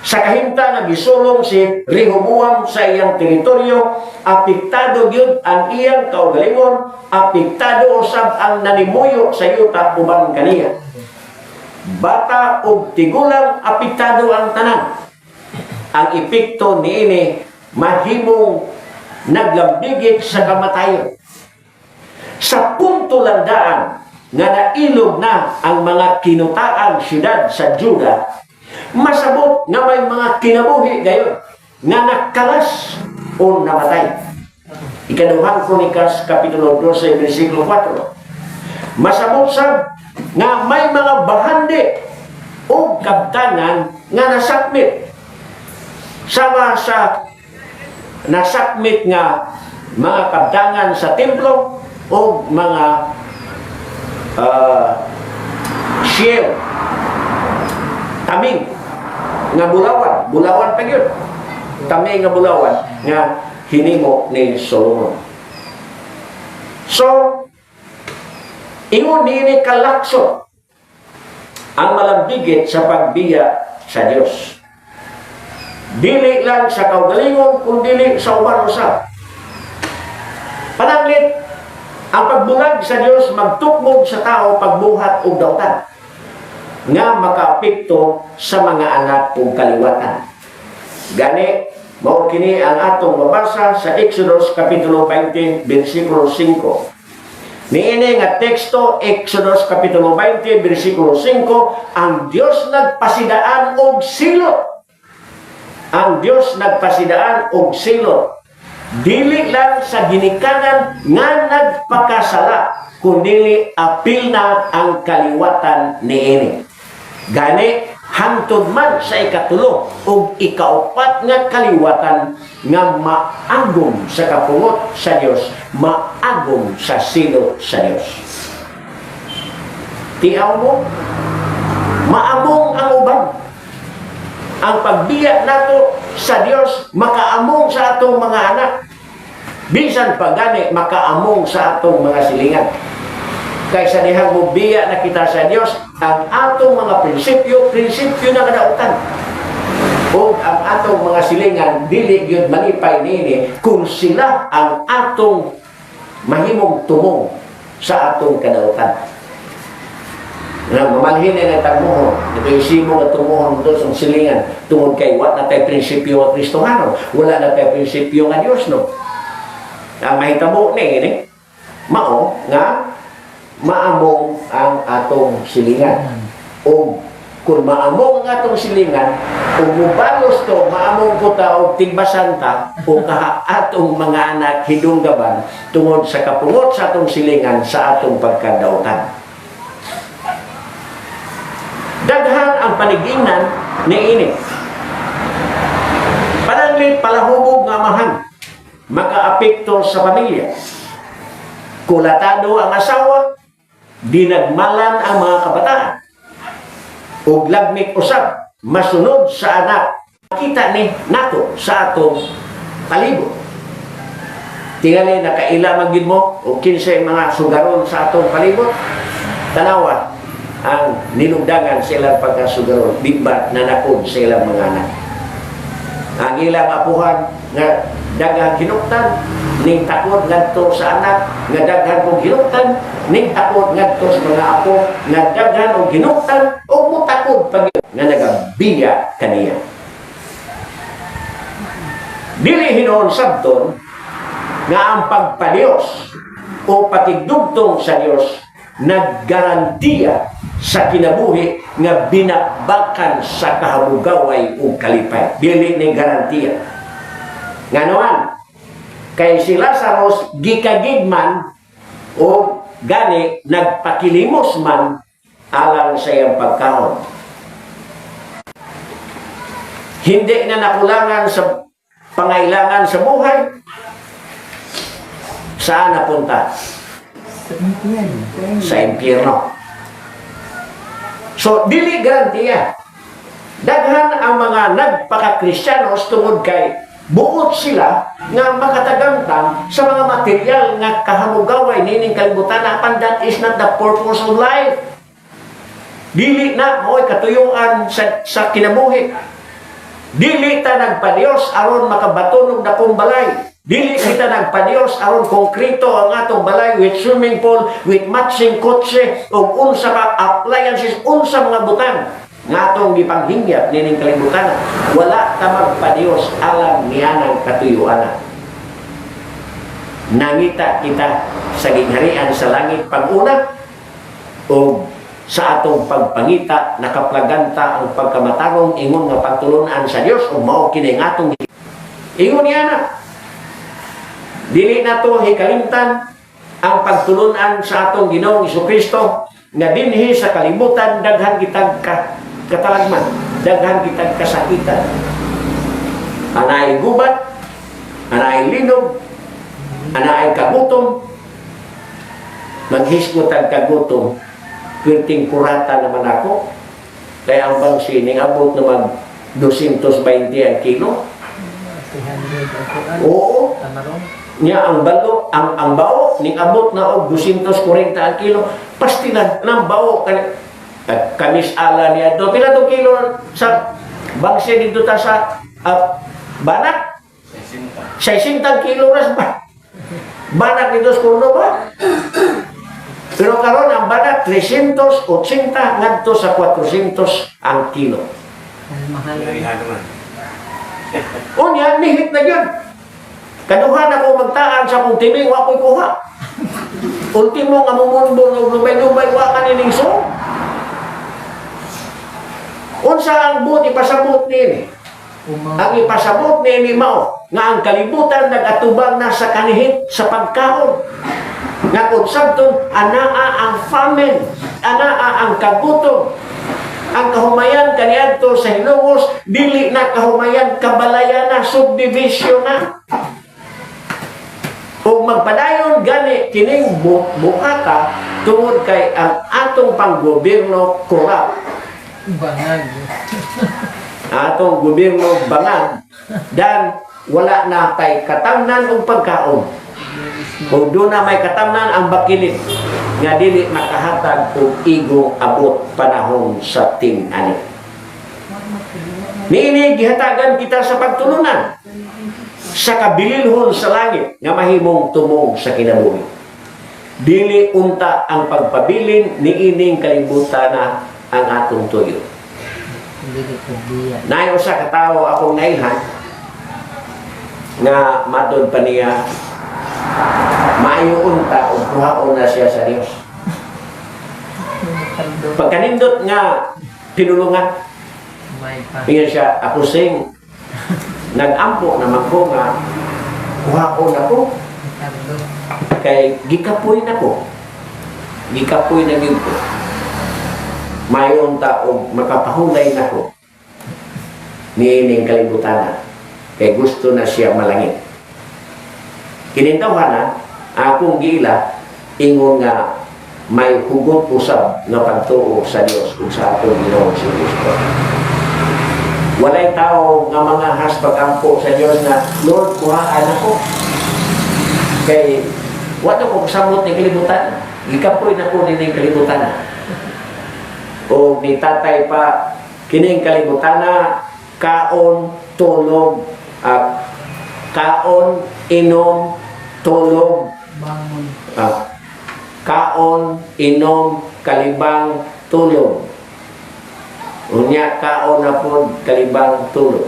Sa kahimtang nga gisulong si Rehoboam sa iyang teritoryo, apektado gyud ang iyang kaugalingon, apektado usab ang nanimuyo sa yuta uban kaniya. Bata ug tigulang apektado ang tanan. Ang epekto niini mahimong naglambigit sa kamatayon. Sa punto landaan nga nailog na ang mga kinutaang syudad sa Juda, masabot nga may mga kinabuhi gayon nga nakalas o namatay. Ikaduhang Kronikas Kapitulo 12 versikulo 4. Masabot sa nga may mga bahandi o kabtangan nga nasakmit sama sa nasakmit nga mga kabtangan sa templo o mga shield taming nga bulawan pa yun, taming nga bulawan nga hinimo ni Solomon. So ingon nini kalakso ang malambigit sa pagbiya sa Dios. Dili lang sa kaugalingon, kundi sa uban usab. Pananglit ang pagbulag sa Dios magtukmod sa tao pagbuhat og dautan nga makaapekto sa mga anak ug kaliwatan. Gani mao kini ang atong mabasa sa Exodus kapitulo 20 bersikulo 5. Niini nga teksto, Exodus kapitulo 20, versikulo 5, ang Dios nagpasidaan og silot. Ang Dios nagpasidaan og silot. Dili lang sa ginikanan nga nagpakasala, kundi apil na ang kaliwatan niini. Gani, hangtod man sa ikatulo ug ikaupat nga kaliwatan nga maagom sa kapungot sa Dios, maagom sa silo sa Dios. Tiaw mo, maamong ang uban. Ang pagbiya nato sa Dios makaamong sa atong mga anak. Bisan pa gani makaamong sa atong mga silingan. Kaysa dihang mubiya na kita sa Dios, ang atong mga prinsipyo na kadautan. O ang atong mga silingan, dili gyud malipay nini kung sila ang atong mahimong tumong sa atong kadautan. Mamalhin na nagtagmuhon, napaisibo na tumuhon doon sa silingan, tungod kay wat na tayo prinsipyo ng Kristohano, wala na tayo prinsipyo ng Diyos, no? Ang mahitabo ni mao nga maamong ang atong silingan. O kung maamong ang atong silingan, kung mubalos to, maamong ko ta o tigbasan ta, o atong mga anak hidunggaban, tungod sa kapungot sa atong silingan sa atong pagkadautan. Daghan ang panigingnan ni ini. Pananglit palahubog nga amahan, makaapekto sa pamilya. Kulatado ang asawa, dinagmalan ang mga kabataan, ug lagmit usab masunod sa anak. Kita ni nato sa atong palibot. Tingali nakaila magid mo o kinsay mga sugaron sa atong palibot. Tanawa ang ninugdangan sa ilang pagkasugaron, bigbat na nakod sa ilang mga anak. Ang ilang apuhan nga daghang hinuktan, ning takod ngadto sa anak, nga daghan og hinuktan, ning takod ngadto sa mga apo, nga daghan og hinuktan, o mutakod pag nga nagabiya kaniya. Dili hinuon sabton nga ang pagpalios o patigdugtong sa Dios naggarantiya sa kinabuhi nga binabakan sa kahamugaway ug kalipay. Dili ni garantiya. Nganoan, kay si Lazarus gikagigman o gani nagpakilimos man alang sa iyang pagkaon. Hindi na nakulangan sa pangailangan sa buhay. Saan napunta? Sa impyerno. So, dili garantiya. Daghan ang mga nagpaka-Kristyanos tungod kay buot sila nga makatagamtang sa mga material nga kahamugaway nining kalibutan, apan that is not the purpose of life. Dili na mo'y katuyuan sa kinabuhi. Dili ta nagpadios aron makabatunog na kong balay. Dili kita nagpadios aron konkreto ang atong balay with swimming pool, with matching kotse, o unsa pa appliances, unsa mga butang nga atong gipanghingyap nining kalibutan. Wala ta magpadios alang niyanang katuyuan. Nangita kita sa gingharian sa langit pag-una, o sa atong pagpangita nakaplaganta ang pagkamatarong ingon nga pagtulunan sa Dios, o mao kini nga atong ingon niya na. Dili na to hikalimtan ang pagtulunan sa atong Ginoong Hesukristo nga dinhi sa kalibutan daghan kitag katalagman, daghan kitag kasakitan. Anay gubat, anay linog, anay kagutom. Maghisgot ang kagutom, pirting kurata naman ako. Kaya ang bangsi ning abot naman 220 ang kilo. 300 Oo. tamarong. Nya ang balo, ang bao ning abot na og 240 ang kilo. Pastilan ng bao kamis ala niya do pila to kilo sa bangsi dito ta sa banak. 60 kilo ras ba? Banak dito sa kuno ba? Pero karon ang banak 380 ngadto sa 400 ang kilo. Ang mahal. Unya nihit na yun. Kaduhan ako magtaan sa kong timing, wa ko'y kuha. Ultimo nga mumunbon og lumay-lumay wa kanining so. Unsa ang buot ipasabot nini? Ang ipasabot nini mao nga ang kalibutan nagatubang na sa kanihit sa pagkaon. Nga kung sabton anaa ang famine, anaa ang kagutom. Ang kahumayan kaniadto sa Hilongos dili na kahumayan kabalayan na subdivision na. Kung magpadayon gani kining bukaka tungod kay ang atong panggobyerno korap. Bangag. Atong gobyerno bangag dan wala na kay katamnan og pagkaon. Kung doon na may katamnan ang bakilit nga dili makahatag og igong abot panahon sa ting-ani. Niini gihatagan kita sa pagtulunan sa kabililhon sa langit nga mahimong tumong sa kinabuhi. Dili unta ang pagpabilin niining kalibutan na ang atong tuyo. Dili ko diya. Naay usa ka tawo akong nailhan nga matod pa niya maayo unta o kuhaon na siya sa Dios. Pagkanindot nga pinulungan, May pa. tingin siya, ako sing nag-ampo naman ko nga kuhaon ako Tardo. kay gikapoy na ko. Gikapoy na yun ko. Mayon taong makapahulay na ko niining kalibutan na kay gusto na siya malangit. Kinintawahan na akong gila ingon nga may hugot usab na pagtuo sa Dios ug sa atong Ginoong si Kristo. Walay tao nga mga haspag-ampo sa Dios na Lord kuhaan ako kay wala ko samot ni kalibutan. Gikapoy na ko nining kalibutan. O ni tatay pa kining kalibutan na kaon, tulog, kaon, inom, tulog, Bangon. kaon, inom, kalibang, tulog. Unya kaon na po, kalibang, tulog.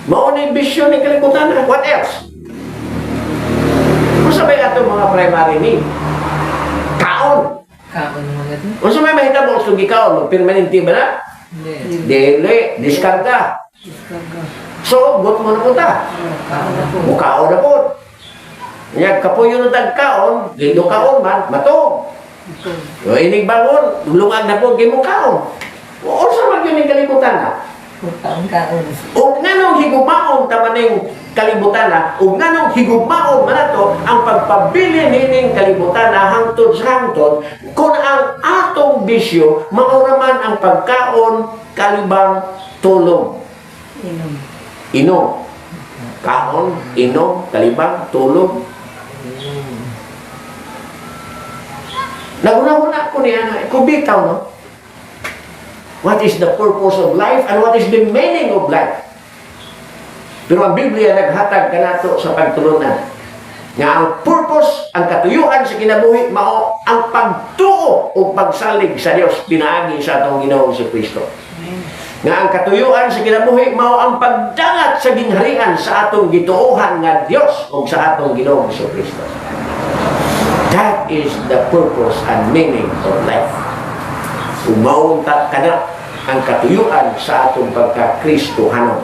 Maunay bisyo ni kalibutan na. What else? Kung sabay ato mga primary need, kaon. Kaon mo gato? Kung sabay mahita mo sugi kaon, magpermanente ba na? Hindi. Dili, diskarga. Diskarga. So, but mo na punta. Kaon ako. Mukaon na po. Nya kapuyo ng tagkaon, gido kaon man, matog. Ito. O inig bangon, lungag na po, gimong kaon. O sa man yun yung kalibutan na. Taong kaon. O nga nung higumaon tamaning kalibutan na, o nga nung higumaon man nato, ang pagpabili nining kalibutan na hangtod sa hangtod, kung ang atong bisyo, mauraman ang pagkaon, kalibang, tulog. Inom. Inom. Kaon, inom, kalibang, tulog. Naguna-una ko niya, kubitaw, no? What is the purpose of life and what is the meaning of life? Pero ang Biblia naghatag kanato sa pagtulunan nga ang purpose, ang katuyuan sa kinabuhi mao ang pagtuo o pagsalig sa Dios pinaagi sa atong Ginoong si Kristo. Nga ang katuyuan sa kinabuhi mao ang pagdangat sa gingharian sa atong gituohan nga Dios o sa atong Ginoong si Kristo. That is the purpose and meaning of life. Umaunta kana ang katuyuan sa atong pagka-Kristohanon.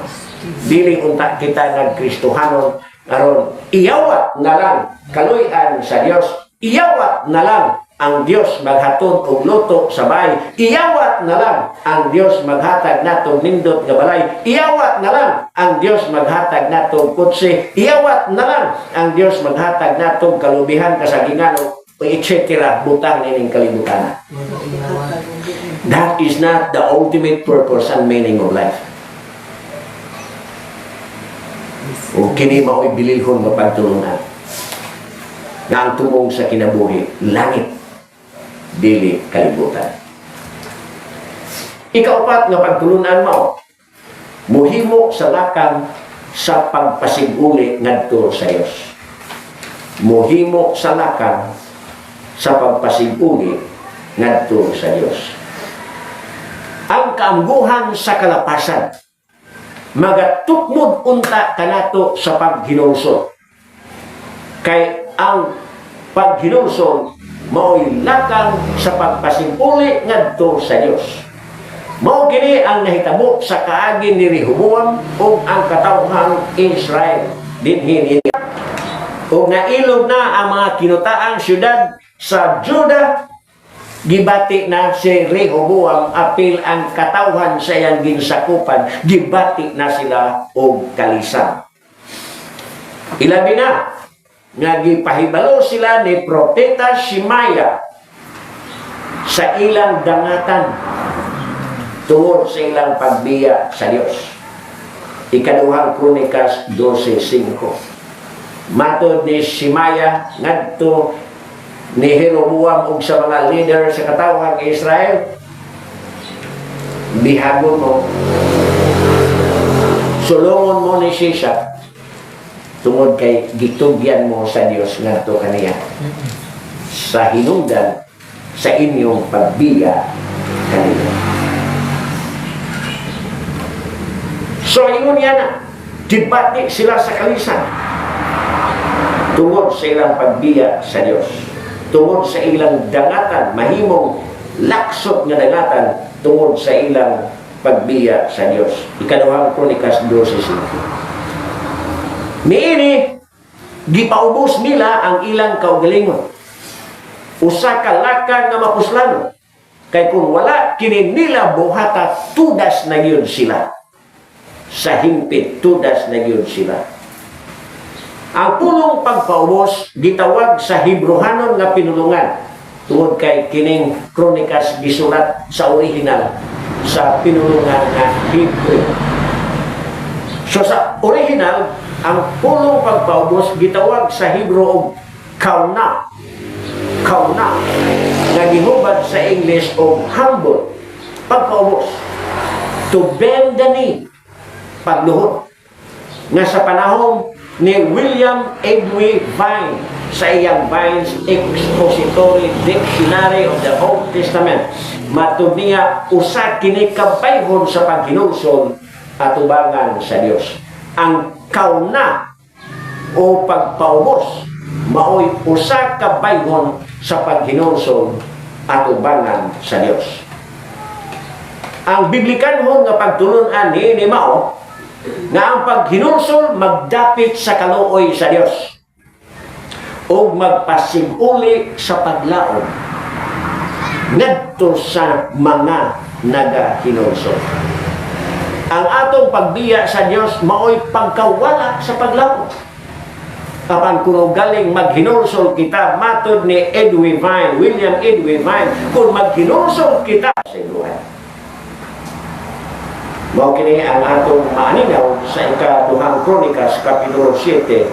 Dili unta kita nag-Kristohanon aron iyawat na lang kaluy-an sa Dios, iyawat na lang ang Dios maghatod og luto sa bahay. Iyawat na lang ang Dios maghatag natong nindot nga balay. Iyawat na lang ang Dios maghatag natong kutsi. Iyawat na lang ang Dios maghatag natong kalubihan, kasagingan, etc. Butang nining kalibutan. That is not the ultimate purpose and meaning of life. O kini mao'y bililhon nga pagtulungan nga ang tumong sa kinabuhi, langit, dili kalibutan. Ikaupat nga pagtulunan mo, muhimo sa lakang sa pagpasiguli ngadto sa Dios. Muhimo sa lakang sa pagpasiguli ngadto sa Dios. Ang kaamguhan sa kalapasan, magatukmod unta kanato sa paghinulsol. Kay ang paghinulsol mao'y lakang sa pagpasiguli ngadto sa Dios. Mao kini ang nahitabo sa kaagi ni Rehoboam ug ang katawhang Israel dinhi niya. Ug nailog na ang mga kinutaang syudad sa Juda, gibati na si Rehoboam apil ang katawhan sa iyang ginsakupan, gibati na sila og kalisan. Ilabi na nga gipahibalo sila ni propeta Shemaiah sa ilang dangatan tungod sa ilang pagbiya sa Dios. Ikaduhang Kronikas 12:5. Matod ni Shemaiah ngadto ni Jeroboam ug sa mga leader sa katawhang Israel, bihagon mo, sulungon mo ni Shishak tungod kay gitugyan mo sa Dios ngadto kaniya sa hinungdan sa inyong pagbiya kaniya. So ingon yan na, dibati sila sa kalisan tungod sa ilang pagbiya sa Dios, tungod sa ilang dangatan, mahimong laksot nga dangatan tungod sa ilang pagbiya sa Dios. Ikaduhang Kronikas 12:5. Niini, gipaubos nila ang ilang kaugalingon. Usa ka lakang nga mapuslano. Kay kung wala kini nila buhata, tudas na yun sila. Sa himpit, tudas na yun sila. Ang pulong pagpaubos, gitawag sa Hebrehanon nga pinulungan. Tungod kay kining Kronikas gisulat sa original sa pinulungan nga Hebrew. So sa original, ang pulong pagpaubos gitawag sa Hebrew og kauna. Kauna. Nga gihubad sa English og humble. Pagpaubos. To bend the knee. Pagluhod. Nga sa panahon ni William Edwin Vine sa iyang Vine's Expository Dictionary of the Old Testament, matud niya usa kini kabayhon sa paghinulsol atubangan sa Dios. Ang kauna o pagpaubos maoy usa ka bayhon sa paghinulsol atubangan sa Dios. Ang biblikanhon nga pagtulon-an ni mao nga ang paghinulsol magdapit sa kaluoy sa Dios o magpasiguli sa paglaom ngadto sa mga nagahinulsol. Ang atong pagbiya sa Dios maoy pagkawala sa paglaom. Apan kung galing maghinulsol kita, matod ni Edwin Vine, William Edwin Vine, kung maghinulsol kita sa buhay. Mao kini ang atong maaningaw sa ikaduhang Kronikas kapitulo 7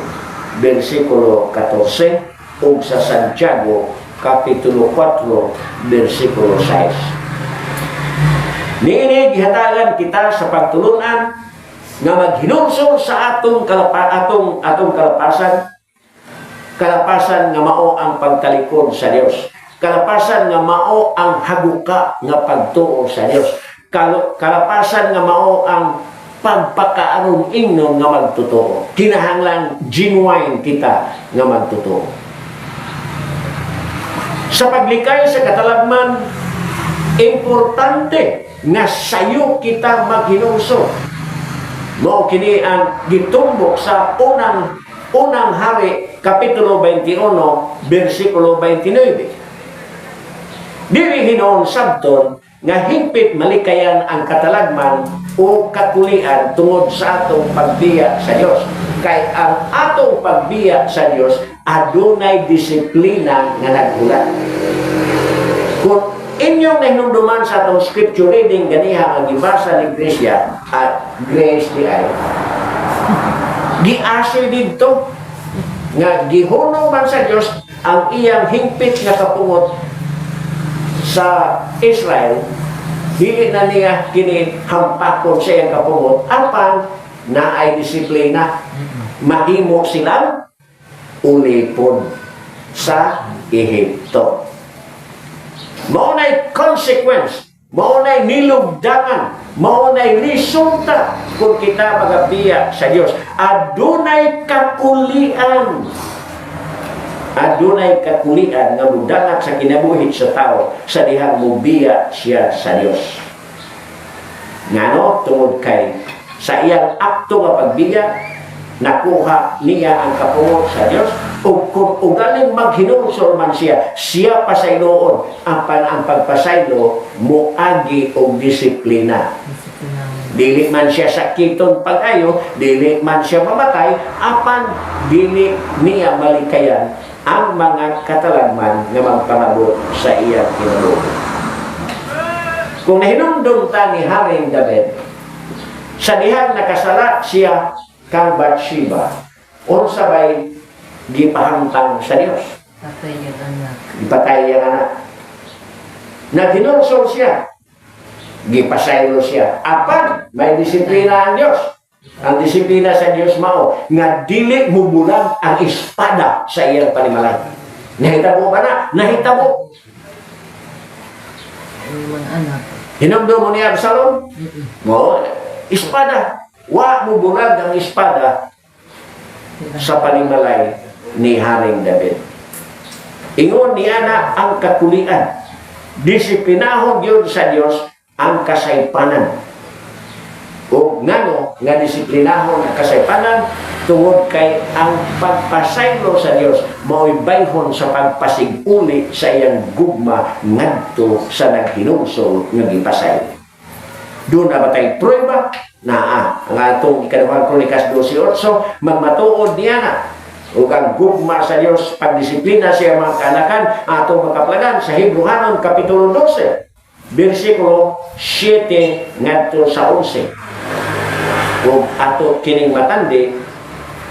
bersikulo 14 ug sa Santiago kapitulo 4 bersikulo 6. Niini gihatagan kita sa pagtulunan nga maghinulsol sa atong kalapasan, kalapasan nga mao ang pagtalikod sa Dios, kalapasan nga mao ang haguka nga pagtuo sa Dios, kalapasan nga mao ang pagpakaaron ingnon nga magtotoo. Kinahanglan genuine kita nga magtotoo. Sa paglikay sa katalagman, importante nga sayo kita maghinulsol. Mao kini ang gitumbok sa unang hari kapitulo 21 bersikulo 29. Dili hinuon sabton nga hingpit malikayan ang katalagman o kakulian tungod sa atong pagbiya sa Dios. Kay ang atong pagbiya sa Dios adunay disiplina nga naghulat. Kung inyong nahinumduman sa atong scripture reading ganiha ang gibasa ni Gracia at Grace di ay giasoy didto nga gihunong man sa Dios ang iyang hingpit nga kapungot sa Israel. Dili na niya kini hampakon sa iyang kapungot apan na ay disiplina mahimo silang ulipon sa Ehipto. Maunay consequence, maunay nilugdangan, maunay resulta kung kita magabiya sa Dios. Adunay kakulian. Adunay kakulian nga mudangat sa kinabuhi sa tao sa dihang mubiya siya sa Dios. Ngano tungod kay sa iyang akto nga pagbiya nakuha niya ang kapungot sa Dios ug kung ugaling maghinungsol man siya pasayloon apan ang pagpasaylo moagi og disiplina. Dili man siya sakiton pag-ayo, dili man siya mamatay, apan dili niya malikayan ang mga katalagman nga magpamabot sa iyang kinabuhi. Kung nahinumdum ta ni Haring David, sa dihang nakasala siya kang Bathsheba, unsa bay gipahangtang sa Dios? Patay yung anak. Ipatay ang anak. Naghinursol siya, gipasaylo siya. Apan may disiplina ang Dios. Ang disiplina sa Dios mao nga dili mubulag ang espada sa iyang panimalay. Nahitabo ba na? Nahitabo. Yung anak. Hinumdum mo ni Absalom? Mo, espada. Wa mubulag ang espada sa panimalay ni Haring David. Ingon niya na ang kakulian. Disiplinahon yun sa Dios ang kasaypanan. O ngano nga disiplinahon ang kasaypanan tungod kay ang pagpasaylo sa Dios mao'y bayhon sa pagpasiguli sa iyang gugma ngadto sa naghinungsol nga gipasaylo. Doon na ba tayo prueba na ang atong ikaduhang Kronikas 12:8 magmatuod niya na ug ang gugma sa Dios pagdisiplina sa mga kanakan atong makaplagan sa Hebrehanon kapitulo 12 bersikulo 7 ngadto sa 11. Ug ato kining matandi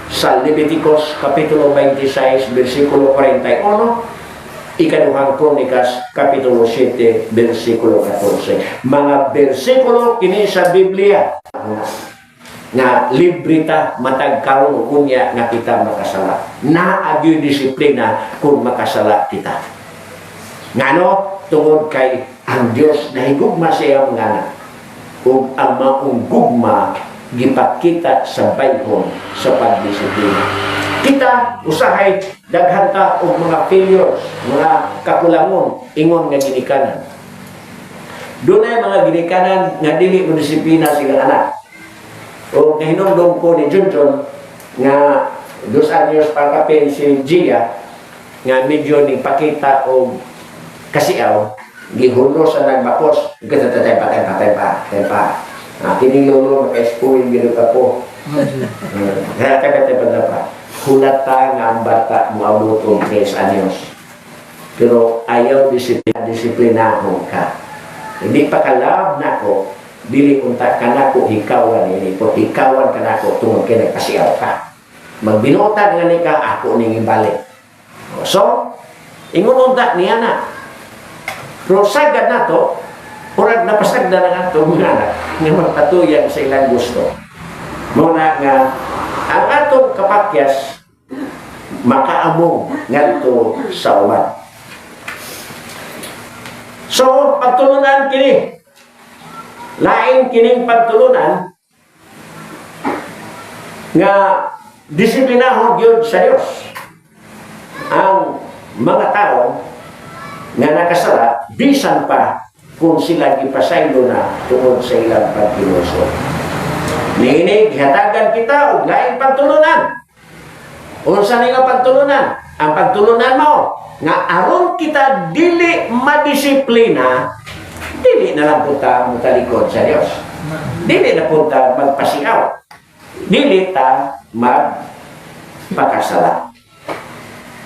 sa Leviticus kapitulo 26 bersikulo 41, ikaduhang Kronikas kapitulo 7 bersikulo 14. Mga bersikulo kini sa Biblia nga librita matag karon unya nga kita makasala. Naagyo disiplina kung makasala kita. Ngano tungod kay ang Dios nahigugma sa iyang mga anak ug ang maong gugma gipakita sa bayhon sa pagdisiplina. Kita usahay daghan ta og mga failures, mga kakulangon ingon nga ginikanan. Dunay mga ginikanan nga dili mo disiplina silang anak. O nahinumdum ko ni Junjun nga 2 anyos pagkapin si Gia nga medyo ni pakita o kasiaw gihulo sa nagbakos patay pa kining lolo maka-school gino ka po patay pa hulata nga ang bata moabot og 3 anyos pero ayaw disiplinahon ka hindi pa kalab nako dili unta kanako hikawan ini po hikawan kanako tungod kay nagkasiaw ka magbinutan nga ni ka ako ning ibalik so ingon unta niya na pero sagad na to urag napasagda na nga mga anak nga magpatuyan sa ilang gusto muna nga ang atong kapakyas makaamong ngadto sa uban. So pagtulunan kini lain kining pagtulunan nga disiplinahon gyud sa Dios ang mga tao nga nakasala bisan pa kung sila gipasaylo na tungod sa ilang pagkinuso. Niinig hatagan kita og lain pagtulunan. Unsa ni nga pagtulunan? ang pagtulunan mo nga aron kita dili madisiplina, dili na lang punta mo talikod sa Dios. Dili na punta magpasigaw. Dili ta magpakasala.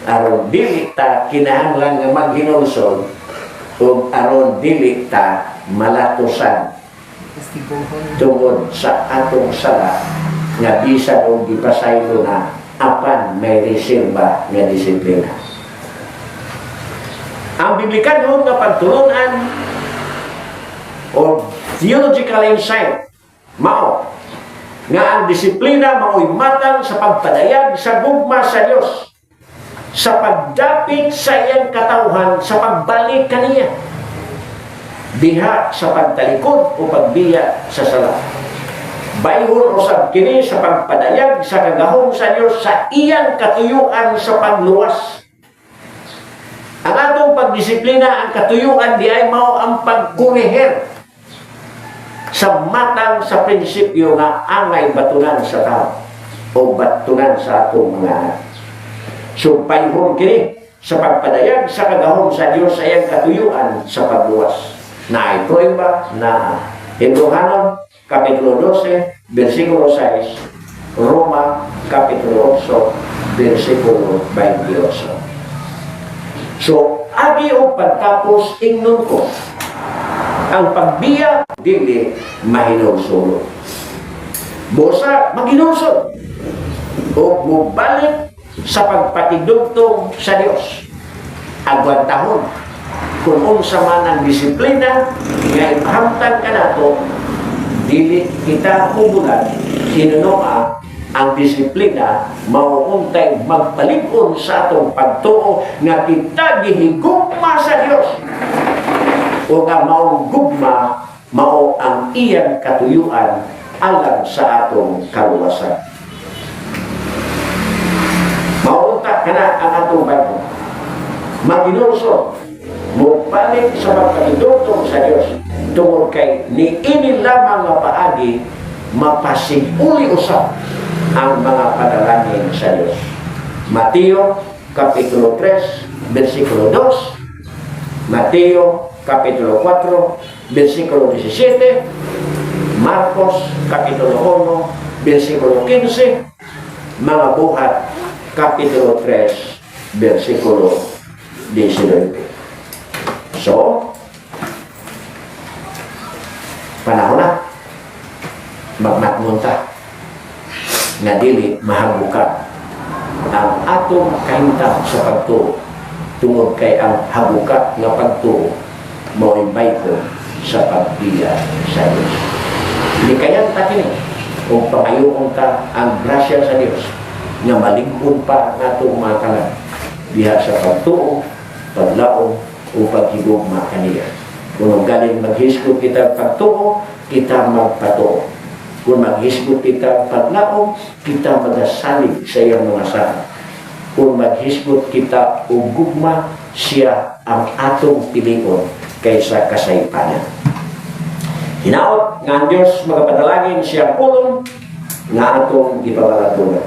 Aron dili ta kinahanglan nga maghinulsol ug aron dili ta malatusan tungod sa atong sala nga bisan og gipasaylo na apan may reserba nga disiplina. Ang biblikanhon nga pagtulunan o theological insight mao nga ang disiplina mao'y matang sa pagpadayag sa gugma sa Dios, sa pagdapit sa iyang katawhan, sa pagbalik kaniya, diha sa pagtalikod o pagbiya sa sala. Bayhon usab kini sa pagpadayag sa kagahom sa Dios sa iyang katuyuan sa pagluwas. Ang atong pagdisiplina, ang katuyuan di ay mao ang pagkurehir sa matang sa prinsipyo nga angay batunan sa tao o batunan sa atong mga anak. So bayhon kini sa pagpadayag sa kagahom sa Dios sa iyang katuyuan sa pagluwas. Na ay prueba na Hebrehanon Kapitulo 12, versikulo 6, Roma, Kapitulo 8, versikulo 28. So, agi o pagtapos, ingnon ko, ang pagbiya, dili, mahinulsolo. Bosa, maghinulsol. O mubalik sa pagpatigdugtong sa Dios. Agwantahon, kung unsa man ang disiplina, nga ipahamtang ka nato, dili kita hubulan, hinunoa ang disiplina, mauuntay magpalikon sa atong pagtuo nga kita gihigugma sa Dios. O nga maong gugma, mao ang iyang katuyuan alang sa atong kaluwasan. Maunta ka na ang atong Bible. Maginulso, mupalik sa pagpalidotong sa Dios tungod kay ni ini lamang nga paagi mapasiguli usab ang mga panalangin sa Dios. Mateo Kapitulo 3 versikulo 2, Mateo Kapitulo 4 versikulo 17, Marcos Kapitulo 1 versikulo 15, mga buhat Kapitulo 3 versikulo 19. So, panahon na magmatmunta nga dili mahabuka ang atong kahintap sa pagtuo tungod kay ang habuka nga pagtuo mao'y bayko sa pagbiya sa Diyos. Hindi kayang takin o pangayoon ka ang grasya sa Diyos nga maligod pa ang atong mga kalag diha sa pagtuo, paglaom o paghigugma kaniya. Kung galing maghisgot kita pagtuo, kita magpatuo. Kung maghisgot kita paglaom, kita magasalig sa iyang mga sala. Kung maghisgot kita o gugma, siya ang atong pilion kaysa kasaypanan. Hinaot nga ang Diyos magapadalangin siyang pulong nga atong ipabalatunan.